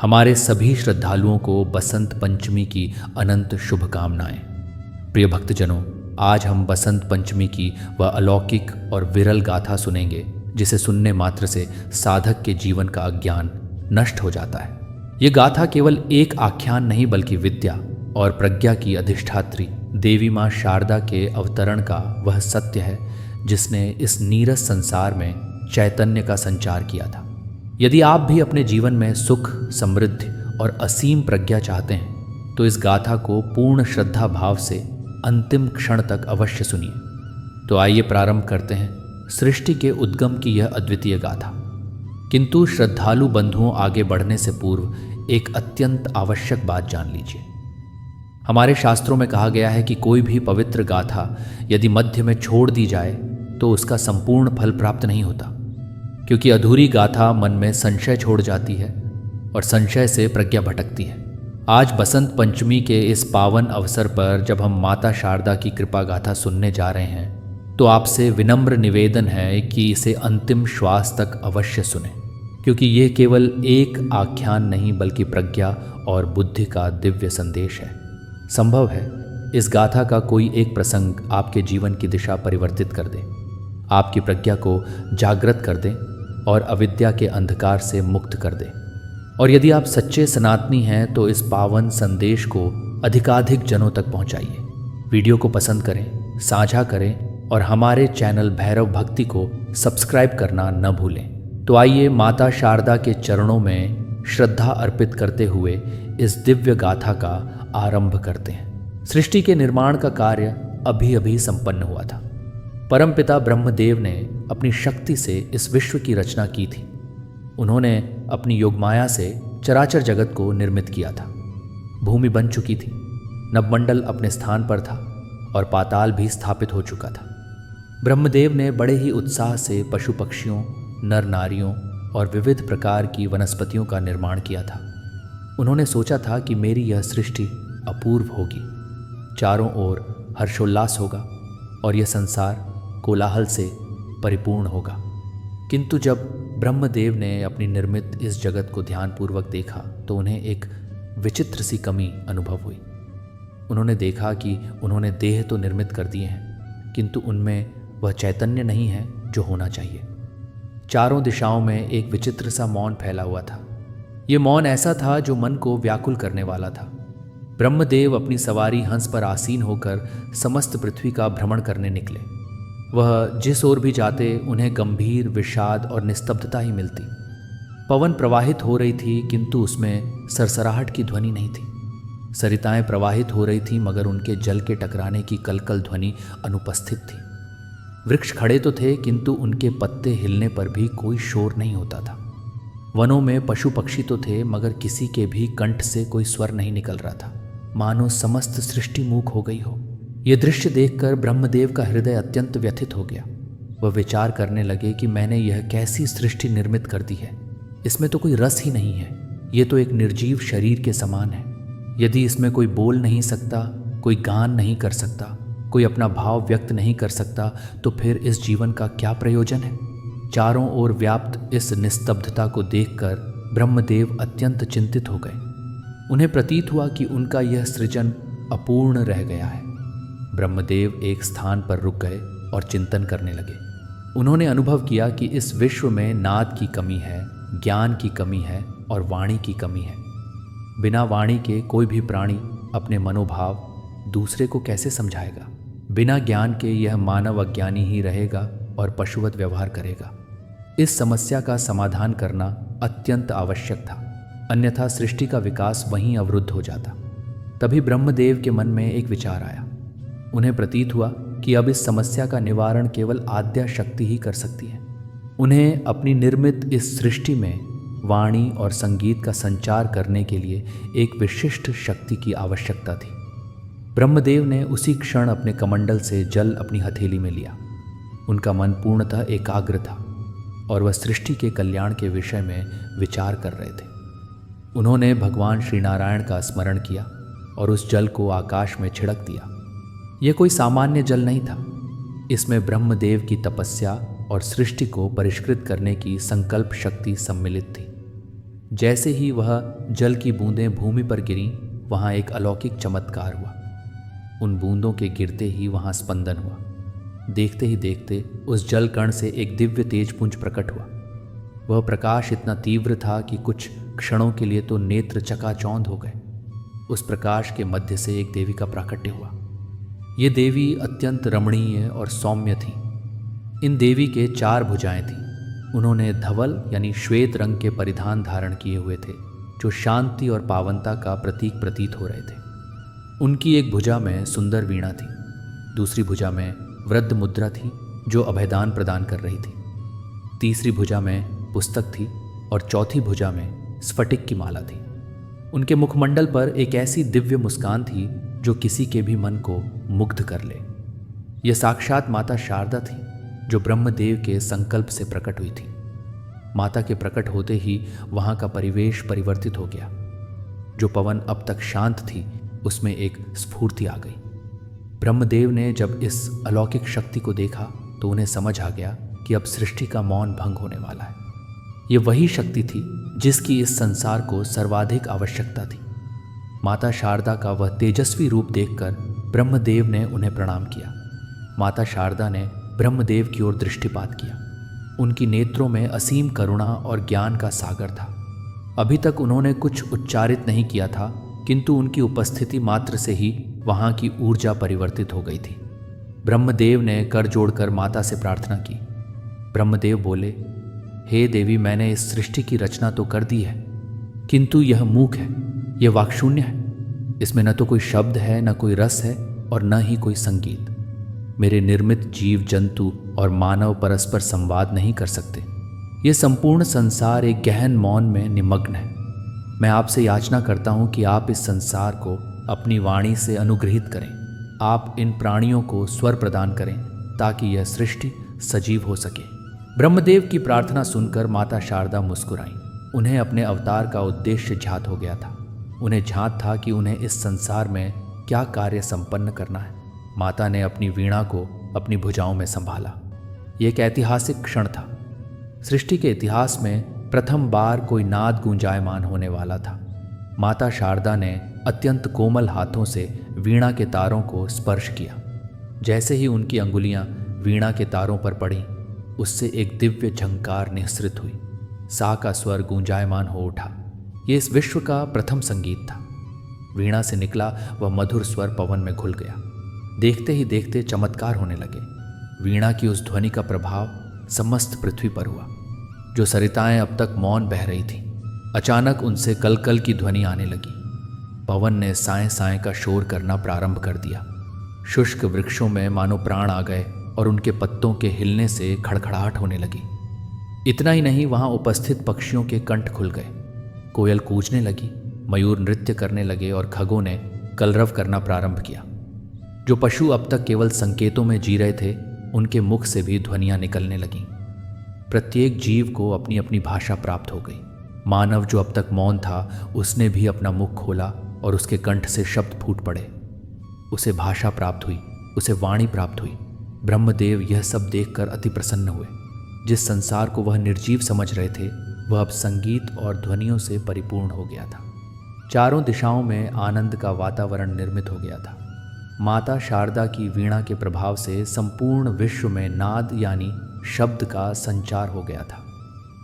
हमारे सभी श्रद्धालुओं को बसंत पंचमी की अनंत शुभकामनाएं। प्रिय भक्तजनों, आज हम बसंत पंचमी की वह अलौकिक और विरल गाथा सुनेंगे जिसे सुनने मात्र से साधक के जीवन का अज्ञान नष्ट हो जाता है। ये गाथा केवल एक आख्यान नहीं बल्कि विद्या और प्रज्ञा की अधिष्ठात्री देवी माँ शारदा के अवतरण का वह सत्य है जिसने इस नीरस संसार में चैतन्य का संचार किया था। यदि आप भी अपने जीवन में सुख, समृद्धि और असीम प्रज्ञा चाहते हैं तो इस गाथा को पूर्ण श्रद्धा भाव से अंतिम क्षण तक अवश्य सुनिए। तो आइए प्रारंभ करते हैं सृष्टि के उद्गम की यह अद्वितीय गाथा। किंतु श्रद्धालु बंधुओं, आगे बढ़ने से पूर्व एक अत्यंत आवश्यक बात जान लीजिए। हमारे शास्त्रों में कहा गया है कि कोई भी पवित्र गाथा यदि मध्य में छोड़ दी जाए तो उसका संपूर्ण फल प्राप्त नहीं होता, क्योंकि अधूरी गाथा मन में संशय छोड़ जाती है और संशय से प्रज्ञा भटकती है। आज बसंत पंचमी के इस पावन अवसर पर जब हम माता शारदा की कृपा गाथा सुनने जा रहे हैं तो आपसे विनम्र निवेदन है कि इसे अंतिम श्वास तक अवश्य सुने, क्योंकि यह केवल एक आख्यान नहीं बल्कि प्रज्ञा और बुद्धि का दिव्य संदेश है। संभव है इस गाथा का कोई एक प्रसंग आपके जीवन की दिशा परिवर्तित कर दे, आपकी प्रज्ञा को जागृत कर दे और अविद्या के अंधकार से मुक्त कर दे। और यदि आप सच्चे सनातनी हैं तो इस पावन संदेश को अधिकाधिक जनों तक पहुंचाइए। वीडियो को पसंद करें, साझा करें और हमारे चैनल भैरव भक्ति को सब्सक्राइब करना न भूलें। तो आइए माता शारदा के चरणों में श्रद्धा अर्पित करते हुए इस दिव्य गाथा का आरंभ करते हैं। सृष्टि के निर्माण का कार्य अभी अभी संपन्न हुआ था। परमपिता ब्रह्मदेव ने अपनी शक्ति से इस विश्व की रचना की थी। उन्होंने अपनी योगमाया से चराचर जगत को निर्मित किया था। भूमि बन चुकी थी, नवमंडल अपने स्थान पर था और पाताल भी स्थापित हो चुका था। ब्रह्मदेव ने बड़े ही उत्साह से पशु पक्षियों, नर नारियों और विविध प्रकार की वनस्पतियों का निर्माण किया था। उन्होंने सोचा था कि मेरी यह सृष्टि अपूर्व होगी, चारों ओर हर्षोल्लास होगा और यह संसार कोलाहल से परिपूर्ण होगा। किंतु जब ब्रह्मदेव ने अपनी निर्मित इस जगत को ध्यानपूर्वक देखा तो उन्हें एक विचित्र सी कमी अनुभव हुई। उन्होंने देखा कि उन्होंने देह तो निर्मित कर दिए हैं, किंतु उनमें वह चैतन्य नहीं है जो होना चाहिए। चारों दिशाओं में एक विचित्र सा मौन फैला हुआ था। ये मौन ऐसा था जो मन को व्याकुल करने वाला था। ब्रह्मदेव अपनी सवारी हंस पर आसीन होकर समस्त पृथ्वी का भ्रमण करने निकले। वह जिस ओर भी जाते उन्हें गंभीर, विषाद और निस्तब्धता ही मिलती। पवन प्रवाहित हो रही थी किंतु उसमें सरसराहट की ध्वनि नहीं थी। सरिताएं प्रवाहित हो रही थीं मगर उनके जल के टकराने की कलकल ध्वनि अनुपस्थित थी। वृक्ष खड़े तो थे किंतु उनके पत्ते हिलने पर भी कोई शोर नहीं होता था। वनों में पशु पक्षी तो थे मगर किसी के भी कंठ से कोई स्वर नहीं निकल रहा था, मानो समस्त सृष्टि मूक हो गई हो। यह दृश्य देखकर ब्रह्मदेव का हृदय अत्यंत व्यथित हो गया। वह विचार करने लगे कि मैंने यह कैसी सृष्टि निर्मित कर दी है। इसमें तो कोई रस ही नहीं है। ये तो एक निर्जीव शरीर के समान है। यदि इसमें कोई बोल नहीं सकता, कोई गान नहीं कर सकता, कोई अपना भाव व्यक्त नहीं कर सकता, तो फिर इस जीवन का क्या प्रयोजन है। चारों ओर व्याप्त इस निस्तब्धता को देखकर ब्रह्मदेव अत्यंत चिंतित हो गए। उन्हें प्रतीत हुआ कि उनका यह सृजन अपूर्ण रह गया है। ब्रह्मदेव एक स्थान पर रुक गए और चिंतन करने लगे। उन्होंने अनुभव किया कि इस विश्व में नाद की कमी है, ज्ञान की कमी है और वाणी की कमी है। बिना वाणी के कोई भी प्राणी अपने मनोभाव दूसरे को कैसे समझाएगा। बिना ज्ञान के यह मानव अज्ञानी ही रहेगा और पशुवत व्यवहार करेगा। इस समस्या का समाधान करना अत्यंत आवश्यक था, अन्यथा सृष्टि का विकास वहीं अवरुद्ध हो जाता। तभी ब्रह्मदेव के मन में एक विचार आया। उन्हें प्रतीत हुआ कि अब इस समस्या का निवारण केवल आद्या शक्ति ही कर सकती है। उन्हें अपनी निर्मित इस सृष्टि में वाणी और संगीत का संचार करने के लिए एक विशिष्ट शक्ति की आवश्यकता थी। ब्रह्मदेव ने उसी क्षण अपने कमंडल से जल अपनी हथेली में लिया। उनका मन पूर्णतः एकाग्र था और वह सृष्टि के कल्याण के विषय में विचार कर रहे थे। उन्होंने भगवान श्री नारायण का स्मरण किया और उस जल को आकाश में छिड़क दिया। यह कोई सामान्य जल नहीं था। इसमें ब्रह्मदेव की तपस्या और सृष्टि को परिष्कृत करने की संकल्प शक्ति सम्मिलित थी। जैसे ही वह जल की बूंदें भूमि पर गिरीं, वहाँ एक अलौकिक चमत्कार हुआ। उन बूंदों के गिरते ही वहाँ स्पंदन हुआ। देखते ही देखते उस जल कण से एक दिव्य तेजपुंज प्रकट हुआ। वह प्रकाश इतना तीव्र था कि कुछ क्षणों के लिए तो नेत्र चकाचौंध हो गए। उस प्रकाश के मध्य से एक देवी का प्राकट्य हुआ। ये देवी अत्यंत रमणीय और सौम्य थी। इन देवी के 4 भुजाएं थीं। उन्होंने धवल यानी श्वेत रंग के परिधान धारण किए हुए थे, जो शांति और पावनता का प्रतीक प्रतीत हो रहे थे। उनकी एक भुजा में सुंदर वीणा थी, दूसरी भुजा में वृद्ध मुद्रा थी जो अभयदान प्रदान कर रही थी, तीसरी भुजा में पुस्तक थी और चौथी भुजा में स्फटिक की माला थी। उनके मुखमंडल पर एक ऐसी दिव्य मुस्कान थी जो किसी के भी मन को मुग्ध कर ले। यह साक्षात माता शारदा थी, जो ब्रह्मदेव के संकल्प से प्रकट हुई थी। माता के प्रकट होते ही वहाँ का परिवेश परिवर्तित हो गया। जो पवन अब तक शांत थी, उसमें एक स्फूर्ति आ गई। ब्रह्मदेव ने जब इस अलौकिक शक्ति को देखा तो उन्हें समझ आ गया कि अब सृष्टि का मौन भंग होने वाला है। ये वही शक्ति थी जिसकी इस संसार को सर्वाधिक आवश्यकता थी। माता शारदा का वह तेजस्वी रूप देखकर ब्रह्मदेव ने उन्हें प्रणाम किया। माता शारदा ने ब्रह्मदेव की ओर दृष्टिपात किया। उनकी नेत्रों में असीम करुणा और ज्ञान का सागर था। अभी तक उन्होंने कुछ उच्चारित नहीं किया था, किंतु उनकी उपस्थिति मात्र से ही वहाँ की ऊर्जा परिवर्तित हो गई थी। ब्रह्मदेव ने कर जोड़कर माता से प्रार्थना की। ब्रह्मदेव बोले, हे देवी, मैंने इस सृष्टि की रचना तो कर दी है, किंतु यह मूक है, यह वाक्शून्य है। इसमें न तो कोई शब्द है, न कोई रस है और न ही कोई संगीत। मेरे निर्मित जीव जंतु और मानव परस्पर संवाद नहीं कर सकते। यह संपूर्ण संसार एक गहन मौन में निमग्न है। मैं आपसे याचना करता हूं कि आप इस संसार को अपनी वाणी से अनुग्रहित करें। आप इन प्राणियों को स्वर प्रदान करें ताकि यह सृष्टि सजीव हो सके। ब्रह्मदेव की प्रार्थना सुनकर माता शारदा मुस्कुराई। उन्हें अपने अवतार का उद्देश्य ज्ञात हो गया था। उन्हें ज्ञात था कि उन्हें इस संसार में क्या कार्य संपन्न करना है। माता ने अपनी वीणा को अपनी भुजाओं में संभाला। यह एक ऐतिहासिक क्षण था। सृष्टि के इतिहास में प्रथम बार कोई नाद गूंजायमान होने वाला था। माता शारदा ने अत्यंत कोमल हाथों से वीणा के तारों को स्पर्श किया। जैसे ही उनकी अंगुलियां वीणा के तारों पर पड़ीं, उससे एक दिव्य झंकार निःसृत हुई। सा का स्वर गूंजायमान हो उठा। ये इस विश्व का प्रथम संगीत था। वीणा से निकला वह मधुर स्वर पवन में घुल गया। देखते ही देखते चमत्कार होने लगे। वीणा की उस ध्वनि का प्रभाव समस्त पृथ्वी पर हुआ। जो सरिताएं अब तक मौन बह रही थीं, अचानक उनसे कलकल की ध्वनि आने लगी। पवन ने साएं साएं का शोर करना प्रारंभ कर दिया। शुष्क वृक्षों में मानो प्राण आ गए और उनके पत्तों के हिलने से खड़खड़ाहट होने लगी। इतना ही नहीं, वहां उपस्थित पक्षियों के कंठ खुल गए। कोयल कूजने लगी, मयूर नृत्य करने लगे और खगों ने कलरव करना प्रारंभ किया। जो पशु अब तक केवल संकेतों में जी रहे थे, उनके मुख से भी ध्वनियां निकलने लगीं। प्रत्येक जीव को अपनी अपनी भाषा प्राप्त हो गई। मानव जो अब तक मौन था, उसने भी अपना मुख खोला और उसके कंठ से शब्द फूट पड़े। उसे भाषा प्राप्त हुई, उसे वाणी प्राप्त हुई। ब्रह्मदेव यह सब देखकर अति प्रसन्न हुए। जिस संसार को वह निर्जीव समझ रहे थे, वह अब संगीत और ध्वनियों से परिपूर्ण हो गया था। चारों दिशाओं में आनंद का वातावरण निर्मित हो गया था। माता शारदा की वीणा के प्रभाव से संपूर्ण विश्व में नाद यानी शब्द का संचार हो गया था।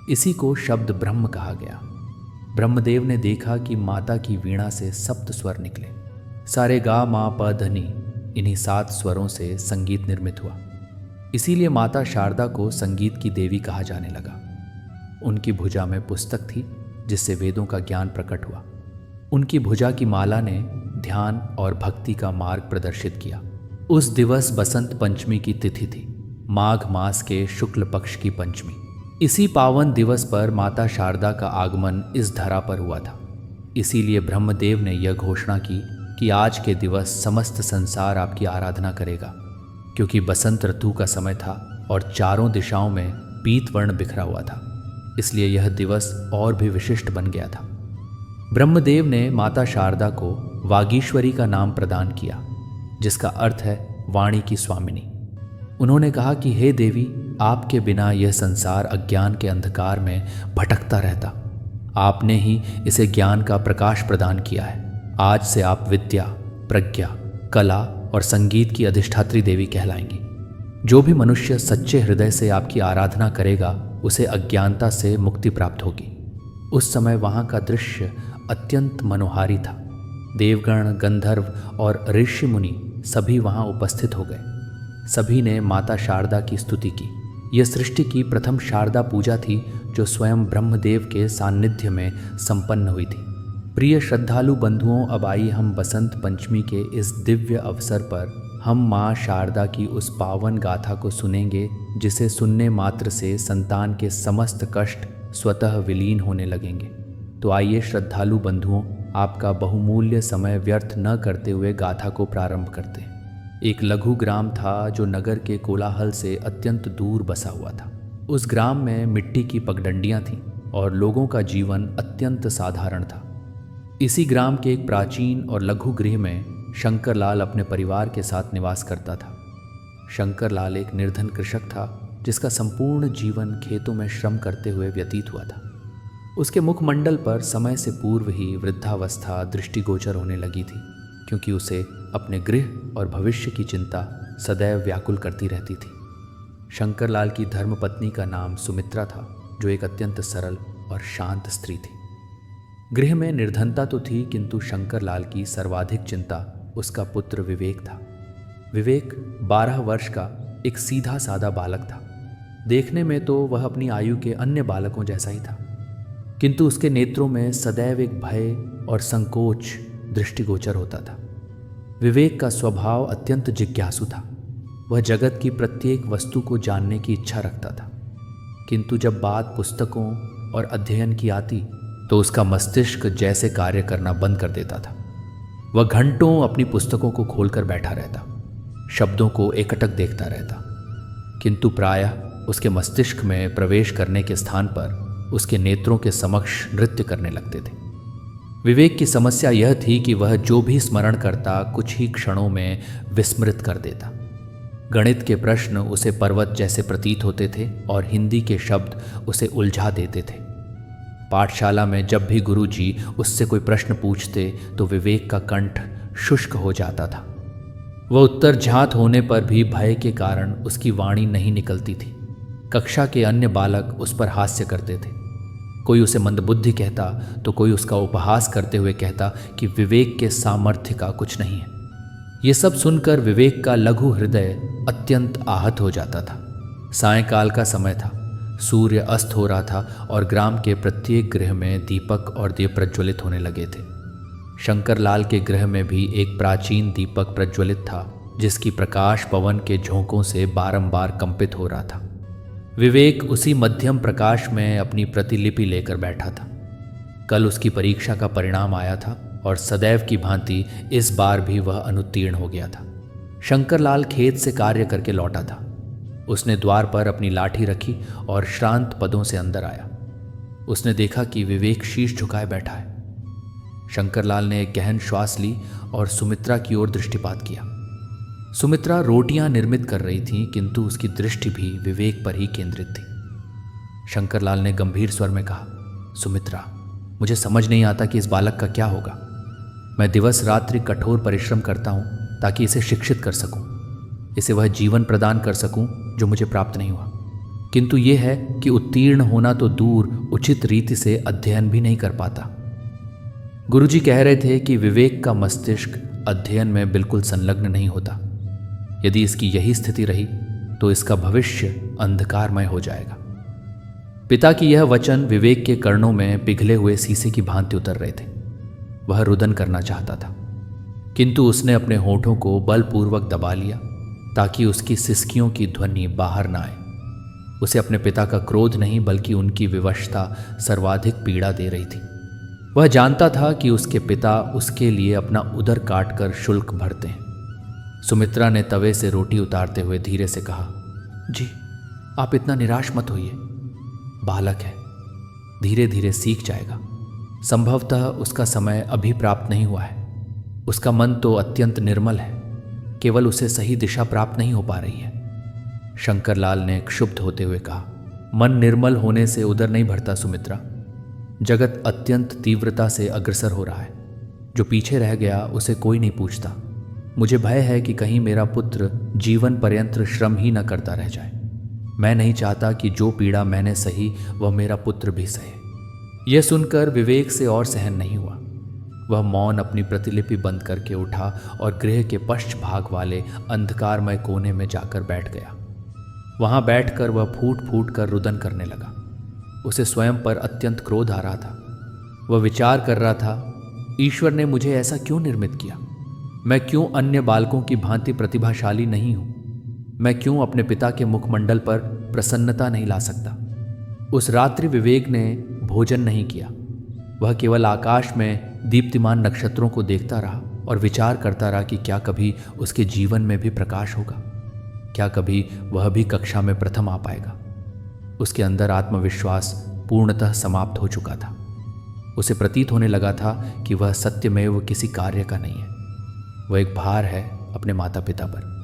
इसी को शब्द ब्रह्म कहा गया। ब्रह्मदेव ने देखा कि माता की वीणा से सप्त स्वर निकले। सारे गा मा प ध नि, इन्हीं 7 स्वरों से संगीत निर्मित हुआ। इसीलिए माता शारदा को संगीत की देवी कहा जाने लगा। उनकी भुजा में पुस्तक थी जिससे वेदों का ज्ञान प्रकट हुआ। उनकी भुजा की माला ने ध्यान और भक्ति का मार्ग प्रदर्शित किया। उस दिवस बसंत पंचमी की तिथि थी, माघ मास के शुक्ल पक्ष की पंचमी। इसी पावन दिवस पर माता शारदा का आगमन इस धरा पर हुआ था। इसीलिए ब्रह्मदेव ने यह घोषणा की कि आज के दिवस समस्त संसार आपकी आराधना करेगा, क्योंकि बसंत ऋतु का समय था और चारों दिशाओं में पीत वर्ण बिखरा हुआ था। इसलिए यह दिवस और भी विशिष्ट बन गया था। ब्रह्मदेव ने माता शारदा को वागीश्वरी का नाम प्रदान किया, जिसका अर्थ है वाणी की स्वामिनी। उन्होंने कहा कि हे देवी, आपके बिना यह संसार अज्ञान के अंधकार में भटकता रहता। आपने ही इसे ज्ञान का प्रकाश प्रदान किया है। आज से आप विद्या, प्रज्ञा, कला और संगीत की अधिष्ठात्री देवी कहलाएंगी। जो भी मनुष्य सच्चे हृदय से आपकी आराधना करेगा उसे अज्ञानता से मुक्ति प्राप्त होगी। उस समय वहाँ का दृश्य अत्यंत मनोहारी था। देवगण, गंधर्व और ऋषि मुनि सभी वहाँ उपस्थित हो गए। सभी ने माता शारदा की स्तुति की। यह सृष्टि की प्रथम शारदा पूजा थी जो स्वयं ब्रह्मदेव के सान्निध्य में संपन्न हुई थी। प्रिय श्रद्धालु बंधुओं, अब आइए हम बसंत पंचमी के इस दिव्य अवसर पर हम माँ शारदा की उस पावन गाथा को सुनेंगे जिसे सुनने मात्र से संतान के समस्त कष्ट स्वतः विलीन होने लगेंगे। तो आइए श्रद्धालु बंधुओं, आपका बहुमूल्य समय व्यर्थ न करते हुए गाथा को प्रारंभ करते हैं। एक लघु ग्राम था जो नगर के कोलाहल से अत्यंत दूर बसा हुआ था। उस ग्राम में मिट्टी की पगडंडियां थीं और लोगों का जीवन अत्यंत साधारण था। इसी ग्राम के एक प्राचीन और लघु गृह में शंकरलाल अपने परिवार के साथ निवास करता था। शंकरलाल एक निर्धन कृषक था जिसका संपूर्ण जीवन खेतों में श्रम करते हुए व्यतीत हुआ था। उसके मुखमंडल पर समय से पूर्व ही वृद्धावस्था दृष्टिगोचर होने लगी थी, क्योंकि उसे अपने गृह और भविष्य की चिंता सदैव व्याकुल करती रहती थी। शंकरलाल की धर्मपत्नी का नाम सुमित्रा था, जो एक अत्यंत सरल और शांत स्त्री थी। गृह में निर्धनता तो थी, किंतु शंकरलाल की सर्वाधिक चिंता उसका पुत्र विवेक था। विवेक 12 वर्ष का एक सीधा साधा बालक था। देखने में तो वह अपनी आयु के अन्य बालकों जैसा ही था, किंतु उसके नेत्रों में सदैव एक भय और संकोच दृष्टिगोचर होता था। विवेक का स्वभाव अत्यंत जिज्ञासु था। वह जगत की प्रत्येक वस्तु को जानने की इच्छा रखता था, किंतु जब बात पुस्तकों और अध्ययन की आती तो उसका मस्तिष्क जैसे कार्य करना बंद कर देता था। वह घंटों अपनी पुस्तकों को खोलकर बैठा रहता, शब्दों को एकटक देखता रहता, किंतु प्रायः उसके मस्तिष्क में प्रवेश करने के स्थान पर उसके नेत्रों के समक्ष नृत्य करने लगते थे। विवेक की समस्या यह थी कि वह जो भी स्मरण करता कुछ ही क्षणों में विस्मृत कर देता। गणित के प्रश्न उसे पर्वत जैसे प्रतीत होते थे और हिंदी के शब्द उसे उलझा देते थे। पाठशाला में जब भी गुरुजी उससे कोई प्रश्न पूछते तो विवेक का कंठ शुष्क हो जाता था। वह उत्तर झात होने पर भी भय के कारण उसकी वाणी नहीं निकलती थी। कक्षा के अन्य बालक उस पर हास्य करते थे। कोई उसे मंदबुद्धि कहता तो कोई उसका उपहास करते हुए कहता कि विवेक के सामर्थ्य का कुछ नहीं है। ये सब सुनकर विवेक का लघु हृदय अत्यंत आहत हो जाता था। सायंकाल का समय था, सूर्य अस्त हो रहा था और ग्राम के प्रत्येक गृह में दीपक और दीप प्रज्वलित होने लगे थे। शंकरलाल के गृह में भी एक प्राचीन दीपक प्रज्वलित था, जिसकी प्रकाश पवन के झोंकों से बारंबार कंपित हो रहा था। विवेक उसी मध्यम प्रकाश में अपनी प्रतिलिपि लेकर बैठा था। कल उसकी परीक्षा का परिणाम आया था और सदैव की भांति इस बार भी वह अनुत्तीर्ण हो गया था। शंकरलाल खेत से कार्य करके लौटा था। उसने द्वार पर अपनी लाठी रखी और श्रांत पदों से अंदर आया। उसने देखा कि विवेक शीश झुकाए बैठा है। शंकरलाल ने एक गहन श्वास ली और सुमित्रा की ओर दृष्टिपात किया। सुमित्रा रोटियां निर्मित कर रही थी, किंतु उसकी दृष्टि भी विवेक पर ही केंद्रित थी। शंकरलाल ने गंभीर स्वर में कहा, सुमित्रा, मुझे समझ नहीं आता कि इस बालक का क्या होगा। मैं दिवस रात्रि कठोर परिश्रम करता हूँ ताकि इसे शिक्षित कर सकूँ, इसे वह जीवन प्रदान कर सकूँ जो मुझे प्राप्त नहीं हुआ, किंतु ये है कि उत्तीर्ण होना तो दूर, उचित रीति से अध्ययन भी नहीं कर पाता। गुरुजी कह रहे थे कि विवेक का मस्तिष्क अध्ययन में बिल्कुल संलग्न नहीं होता। यदि इसकी यही स्थिति रही तो इसका भविष्य अंधकारमय हो जाएगा। पिता की यह वचन विवेक के कर्णों में पिघले हुए शीशे की भांति उतर रहे थे। वह रुदन करना चाहता था, किंतु उसने अपने होठों को बलपूर्वक दबा लिया ताकि उसकी सिसकियों की ध्वनि बाहर न आए। उसे अपने पिता का क्रोध नहीं बल्कि उनकी विवशता सर्वाधिक पीड़ा दे रही थी। वह जानता था कि उसके पिता उसके लिए अपना उदर काटकर शुल्क भरते हैं। सुमित्रा ने तवे से रोटी उतारते हुए धीरे से कहा, जी आप इतना निराश मत होइए, बालक है, धीरे धीरे सीख जाएगा। संभवतः उसका समय अभी प्राप्त नहीं हुआ है। उसका मन तो अत्यंत निर्मल है, केवल उसे सही दिशा प्राप्त नहीं हो पा रही है। शंकरलाल ने क्षुब्ध होते हुए कहा, मन निर्मल होने से उदर नहीं भरता सुमित्रा। जगत अत्यंत तीव्रता से अग्रसर हो रहा है। जो पीछे रह गया उसे कोई नहीं पूछता। मुझे भय है कि कहीं मेरा पुत्र जीवन पर्यंत श्रम ही न करता रह जाए। मैं नहीं चाहता कि जो पीड़ा मैंने सही वह मेरा पुत्र भी सहे। यह सुनकर विवेक से और सहन नहीं हुआ। वह मौन अपनी प्रतिलिपि बंद करके उठा और गृह के पश्च भाग वाले अंधकारमय कोने में जाकर बैठ गया। वहां बैठकर वह फूट फूट कर रुदन करने लगा। उसे स्वयं पर अत्यंत क्रोध आ रहा था। वह विचार कर रहा था, ईश्वर ने मुझे ऐसा क्यों निर्मित किया? मैं क्यों अन्य बालकों की भांति प्रतिभाशाली नहीं हूं? मैं क्यों अपने पिता के मुखमंडल पर प्रसन्नता नहीं ला सकता? उस रात्रि विवेक ने भोजन नहीं किया। वह केवल आकाश में दीप्तिमान नक्षत्रों को देखता रहा और विचार करता रहा कि क्या कभी उसके जीवन में भी प्रकाश होगा? क्या कभी वह भी कक्षा में प्रथम आ पाएगा? उसके अंदर आत्मविश्वास पूर्णतः समाप्त हो चुका था। उसे प्रतीत होने लगा था कि वह सत्यमेव किसी कार्य का नहीं है। वह एक भार है अपने माता पिता पर।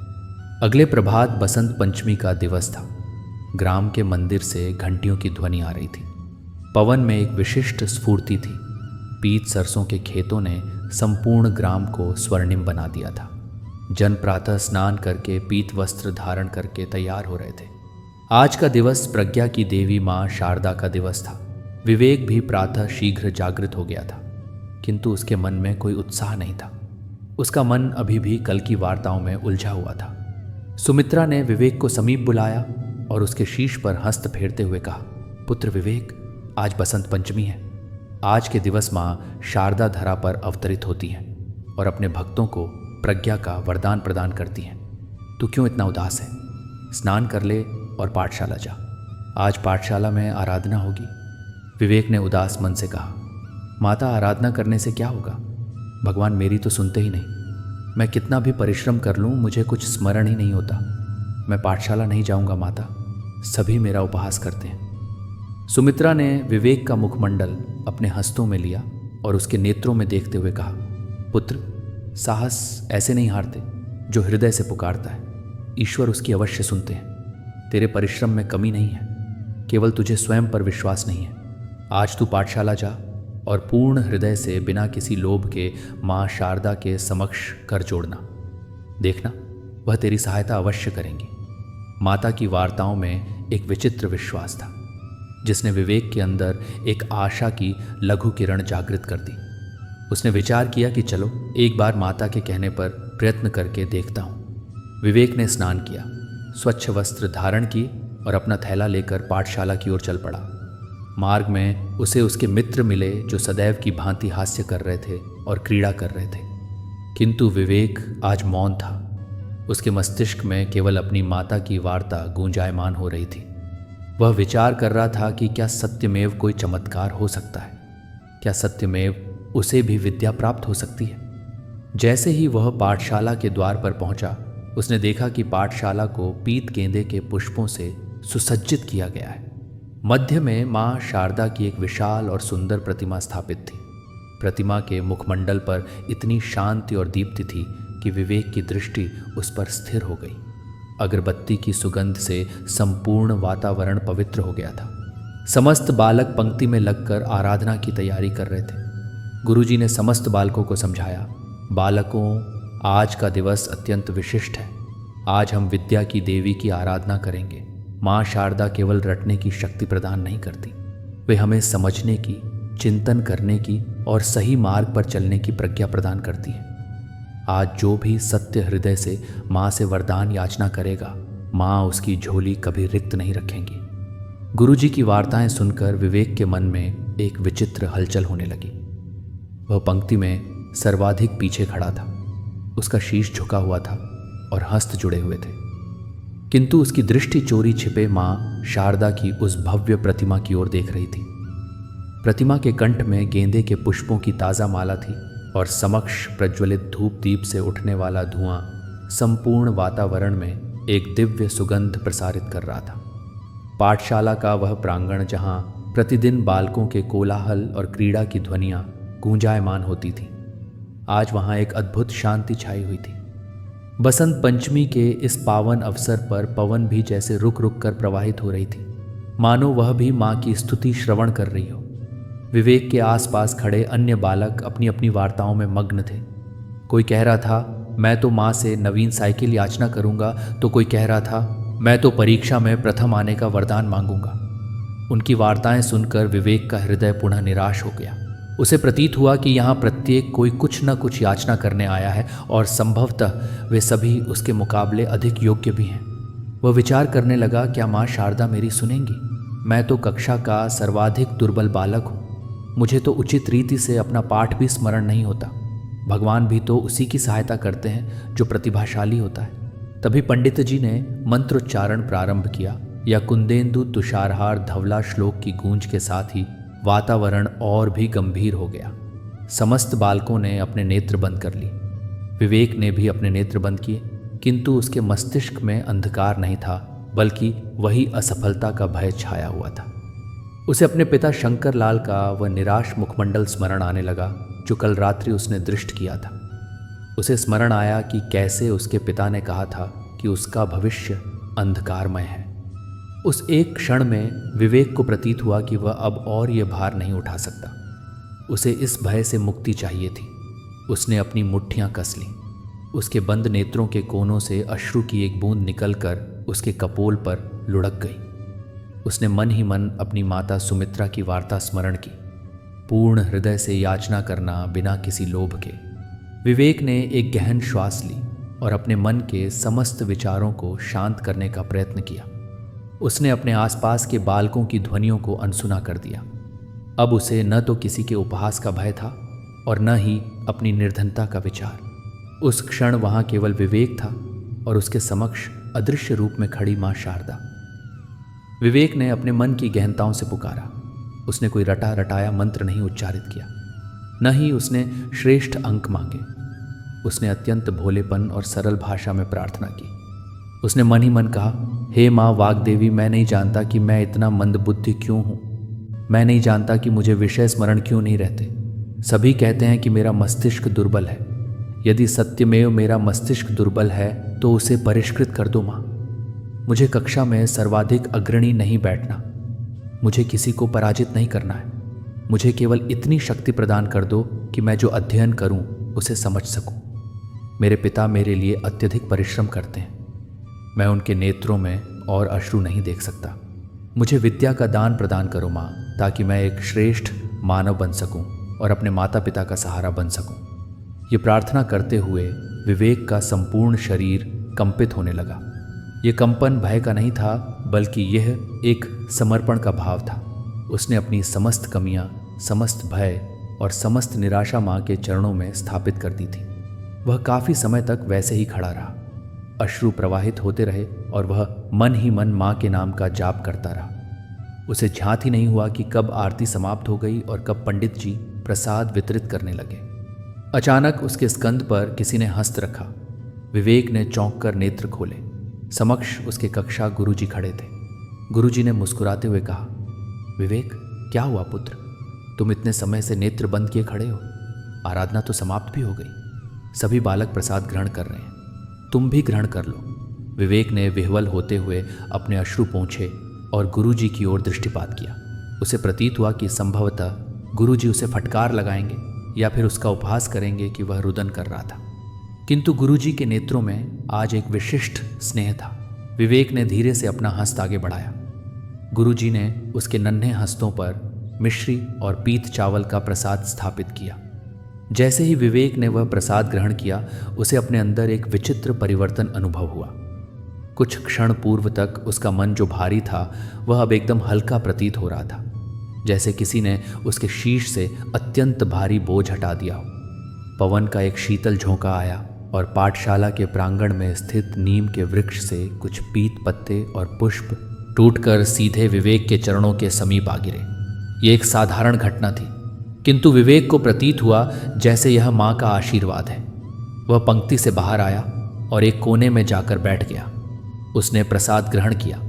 अगले प्रभात बसंत पंचमी का दिवस था। ग्राम के मंदिर से घंटियों की ध्वनि आ रही थी। पवन में एक विशिष्ट स्फूर्ति थी। पीत सरसों के खेतों ने संपूर्ण ग्राम को स्वर्णिम बना दिया था। जन प्रातः स्नान करके पीत वस्त्र धारण करके तैयार हो रहे थे। आज का दिवस प्रज्ञा की देवी माँ शारदा का दिवस था। विवेक भी प्रातः शीघ्र जागृत हो गया था, किंतु उसके मन में कोई उत्साह नहीं था। उसका मन अभी भी कल की वार्ताओं में उलझा हुआ था। सुमित्रा ने विवेक को समीप बुलाया और उसके शीश पर हस्त फेरते हुए कहा, पुत्र विवेक, आज बसंत पंचमी है। आज के दिवस माँ शारदा धरा पर अवतरित होती हैं और अपने भक्तों को प्रज्ञा का वरदान प्रदान करती हैं। तू क्यों इतना उदास है? स्नान कर ले और पाठशाला जा। आज पाठशाला में आराधना होगी। विवेक ने उदास मन से कहा, माता, आराधना करने से क्या होगा? भगवान मेरी तो सुनते ही नहीं। मैं कितना भी परिश्रम कर लूँ मुझे कुछ स्मरण ही नहीं होता। मैं पाठशाला नहीं जाऊँगा माता, सभी मेरा उपहास करते हैं। सुमित्रा ने विवेक का मुखमंडल अपने हस्तों में लिया और उसके नेत्रों में देखते हुए कहा, पुत्र, साहस ऐसे नहीं हारते। जो हृदय से पुकारता है ईश्वर उसकी अवश्य सुनते हैं। तेरे परिश्रम में कमी नहीं है, केवल तुझे स्वयं पर विश्वास नहीं है। आज तू पाठशाला जा और पूर्ण हृदय से बिना किसी लोभ के माँ शारदा के समक्ष कर जोड़ना। देखना, वह तेरी सहायता अवश्य करेंगी। माता की वार्ताओं में एक विचित्र विश्वास था, जिसने विवेक के अंदर एक आशा की लघु किरण जागृत कर दी। उसने विचार किया कि चलो एक बार माता के कहने पर प्रयत्न करके देखता हूँ। विवेक ने स्नान किया, स्वच्छ वस्त्र धारण की और अपना थैला लेकर पाठशाला की ओर चल पड़ा। मार्ग में उसे उसके मित्र मिले जो सदैव की भांति हास्य कर रहे थे और क्रीड़ा कर रहे थे, किंतु विवेक आज मौन था। उसके मस्तिष्क में केवल अपनी माता की वार्ता गूंजायमान हो रही थी। वह विचार कर रहा था कि क्या सत्यमेव कोई चमत्कार हो सकता है? क्या सत्यमेव उसे भी विद्या प्राप्त हो सकती है? जैसे ही वह पाठशाला के द्वार पर पहुंचा, उसने देखा कि पाठशाला को पीत गेंदे के पुष्पों से सुसज्जित किया गया है। मध्य में माँ शारदा की एक विशाल और सुंदर प्रतिमा स्थापित थी। प्रतिमा के मुखमंडल पर इतनी शांति और दीप्ति थी कि विवेक की दृष्टि उस पर स्थिर हो गई। अगरबत्ती की सुगंध से संपूर्ण वातावरण पवित्र हो गया था। समस्त बालक पंक्ति में लगकर आराधना की तैयारी कर रहे थे। गुरुजी ने समस्त बालकों को समझाया, बालकों, आज का दिवस अत्यंत विशिष्ट है। आज हम विद्या की देवी की आराधना करेंगे। माँ शारदा केवल रटने की शक्ति प्रदान नहीं करती, वे हमें समझने की, चिंतन करने की और सही मार्ग पर चलने की प्रज्ञा प्रदान करती है। आज जो भी सत्य हृदय से माँ से वरदान याचना करेगा, माँ उसकी झोली कभी रिक्त नहीं रखेंगी। गुरुजी की वार्ताएं सुनकर विवेक के मन में एक विचित्र हलचल होने लगी। वह पंक्ति में सर्वाधिक पीछे खड़ा था। उसका शीश झुका हुआ था और हस्त जुड़े हुए थे, किंतु उसकी दृष्टि चोरी छिपे माँ शारदा की उस भव्य प्रतिमा की ओर देख रही थी। प्रतिमा के कंठ में गेंदे के पुष्पों की ताज़ा माला थी और समक्ष प्रज्वलित धूप दीप से उठने वाला धुआं संपूर्ण वातावरण में एक दिव्य सुगंध प्रसारित कर रहा था। पाठशाला का वह प्रांगण जहाँ प्रतिदिन बालकों के कोलाहल और क्रीड़ा की ध्वनियाँ गूंजायमान होती थीं, आज वहाँ एक अद्भुत शांति छाई हुई थी। बसंत पंचमी के इस पावन अवसर पर पवन भी जैसे रुक रुक कर प्रवाहित हो रही थी, मानो वह भी माँ की स्तुति श्रवण कर रही हो। विवेक के आसपास खड़े अन्य बालक अपनी अपनी वार्ताओं में मग्न थे। कोई कह रहा था मैं तो माँ से नवीन साइकिल याचना करूंगा, तो कोई कह रहा था मैं तो परीक्षा में प्रथम आने का वरदान मांगूंगा। उनकी वार्ताएं सुनकर विवेक का हृदय पुनः निराश हो गया। उसे प्रतीत हुआ कि यहाँ प्रत्येक कोई कुछ न कुछ याचना करने आया है और संभवतः वे सभी उसके मुकाबले अधिक योग्य भी हैं। वह विचार करने लगा, क्या माँ शारदा मेरी सुनेंगी? मैं तो कक्षा का सर्वाधिक दुर्बल बालक हूँ। मुझे तो उचित रीति से अपना पाठ भी स्मरण नहीं होता। भगवान भी तो उसी की सहायता करते हैं जो प्रतिभाशाली होता है। तभी पंडित जी ने मंत्रोच्चारण प्रारंभ किया। या कुंदेंदु तुषारहार धवला श्लोक की गूंज के साथ ही वातावरण और भी गंभीर हो गया। समस्त बालकों ने अपने नेत्र बंद कर लिए। विवेक ने भी अपने नेत्र बंद किए, किंतु उसके मस्तिष्क में अंधकार नहीं था, बल्कि वही असफलता का भय छाया हुआ था। उसे अपने पिता शंकर लाल का वह निराश मुखमंडल स्मरण आने लगा जो कल रात्रि उसने दृष्ट किया था। उसे स्मरण आया कि कैसे उसके पिता ने कहा था कि उसका भविष्य अंधकारमय है। उस एक क्षण में विवेक को प्रतीत हुआ कि वह अब और ये भार नहीं उठा सकता। उसे इस भय से मुक्ति चाहिए थी। उसने अपनी मुट्ठियां कस लीं। उसके बंद नेत्रों के कोनों से अश्रु की एक बूंद निकलकर उसके कपोल पर लुढ़क गई। उसने मन ही मन अपनी माता सुमित्रा की वार्ता स्मरण की, पूर्ण हृदय से याचना करना बिना किसी लोभ के। विवेक ने एक गहन श्वास ली और अपने मन के समस्त विचारों को शांत करने का प्रयत्न किया। उसने अपने आसपास के बालकों की ध्वनियों को अनसुना कर दिया। अब उसे न तो किसी के उपहास का भय था और न ही अपनी निर्धनता का विचार। उस क्षण वहां केवल विवेक था और उसके समक्ष अदृश्य रूप में खड़ी मां शारदा। विवेक ने अपने मन की गहनताओं से पुकारा। उसने कोई रटा रटाया मंत्र नहीं उच्चारित किया, न ही उसने श्रेष्ठ अंक मांगे। उसने अत्यंत भोलेपन और सरल भाषा में प्रार्थना की। उसने मन ही मन कहा, हे माँ वाग्देवी, मैं नहीं जानता कि मैं इतना मंदबुद्धि क्यों हूँ। मैं नहीं जानता कि मुझे विषय स्मरण क्यों नहीं रहते। सभी कहते हैं कि मेरा मस्तिष्क दुर्बल है। यदि सत्यमेव मेरा मस्तिष्क दुर्बल है तो उसे परिष्कृत कर दो माँ। मुझे कक्षा में सर्वाधिक अग्रणी नहीं बैठना। मुझे किसी को पराजित नहीं करना है। मुझे केवल इतनी शक्ति प्रदान कर दो कि मैं जो अध्ययन करूं उसे समझ सकूं। मेरे पिता मेरे लिए अत्यधिक परिश्रम करते हैं। मैं उनके नेत्रों में और अश्रु नहीं देख सकता। मुझे विद्या का दान प्रदान करो माँ, ताकि मैं एक श्रेष्ठ मानव बन सकूं और अपने माता पिता का सहारा बन सकूं। ये प्रार्थना करते हुए विवेक का संपूर्ण शरीर कंपित होने लगा। ये कंपन भय का नहीं था, बल्कि यह एक समर्पण का भाव था। उसने अपनी समस्त कमियां, समस्त भय और समस्त निराशा माँ के चरणों में स्थापित कर दी थी। वह काफी समय तक वैसे ही खड़ा रहा। अश्रु प्रवाहित होते रहे और वह मन ही मन माँ के नाम का जाप करता रहा। उसे झांत ही नहीं हुआ कि कब आरती समाप्त हो गई और कब पंडित जी प्रसाद वितरित करने लगे। अचानक उसके स्कंद पर किसी ने हस्त रखा। विवेक ने चौंक कर नेत्र खोले। समक्ष उसके कक्षा गुरुजी खड़े थे। गुरुजी ने मुस्कुराते हुए कहा, विवेक, क्या हुआ पुत्र? तुम इतने समय से नेत्र बंद किए खड़े हो? आराधना तो समाप्त भी हो गई। सभी बालक प्रसाद ग्रहण कर रहे हैं, तुम भी ग्रहण कर लो। विवेक ने विह्वल होते हुए अपने अश्रु पोंछे और गुरुजी की ओर दृष्टिपात किया। उसे प्रतीत हुआ कि संभवतः गुरुजी उसे फटकार लगाएंगे या फिर उसका उपहास करेंगे कि वह रुदन कर रहा था। किंतु गुरुजी के नेत्रों में आज एक विशिष्ट स्नेह था। विवेक ने धीरे से अपना हस्त आगे बढ़ाया। गुरुजी ने उसके नन्हे हस्तों पर मिश्री और पीत चावल का प्रसाद स्थापित किया। जैसे ही विवेक ने वह प्रसाद ग्रहण किया, उसे अपने अंदर एक विचित्र परिवर्तन अनुभव हुआ। कुछ क्षण पूर्व तक उसका मन जो भारी था, वह अब एकदम हल्का प्रतीत हो रहा था, जैसे किसी ने उसके शीश से अत्यंत भारी बोझ हटा दिया हो। पवन का एक शीतल झोंका आया और पाठशाला के प्रांगण में स्थित नीम के वृक्ष से कुछ पीत पत्ते और पुष्प टूटकर सीधे विवेक के चरणों के समीप आ गिरे। ये एक साधारण घटना थी, किंतु विवेक को प्रतीत हुआ जैसे यह माँ का आशीर्वाद है। वह पंक्ति से बाहर आया और एक कोने में जाकर बैठ गया। उसने प्रसाद ग्रहण किया।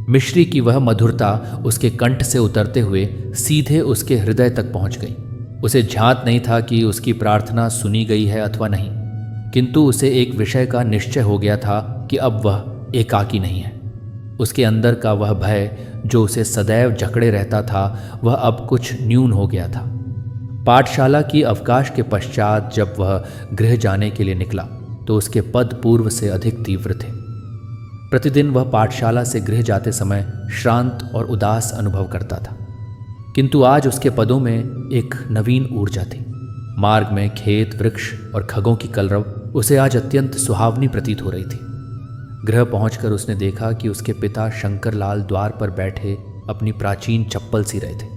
मिश्री की वह मधुरता उसके कंठ से उतरते हुए सीधे उसके हृदय तक पहुंच गई। उसे झांत नहीं था कि उसकी प्रार्थना सुनी गई है अथवा नहीं, किंतु उसे एक विषय का निश्चय हो गया था कि अब वह एकाकी नहीं है। उसके अंदर का वह भय जो उसे सदैव जकड़े रहता था वह अब कुछ न्यून हो गया था। पाठशाला की अवकाश के पश्चात जब वह गृह जाने के लिए निकला तो उसके पद पूर्व से अधिक तीव्र थे। प्रतिदिन वह पाठशाला से गृह जाते समय श्रांत और उदास अनुभव करता था, किंतु आज उसके पदों में एक नवीन ऊर्जा थी। मार्ग में खेत, वृक्ष और खगों की कलरव उसे आज अत्यंत सुहावनी प्रतीत हो रही थी। गृह पहुंचकर उसने देखा कि उसके पिता शंकरलाल द्वार पर बैठे अपनी प्राचीन चप्पल सी रहे थे।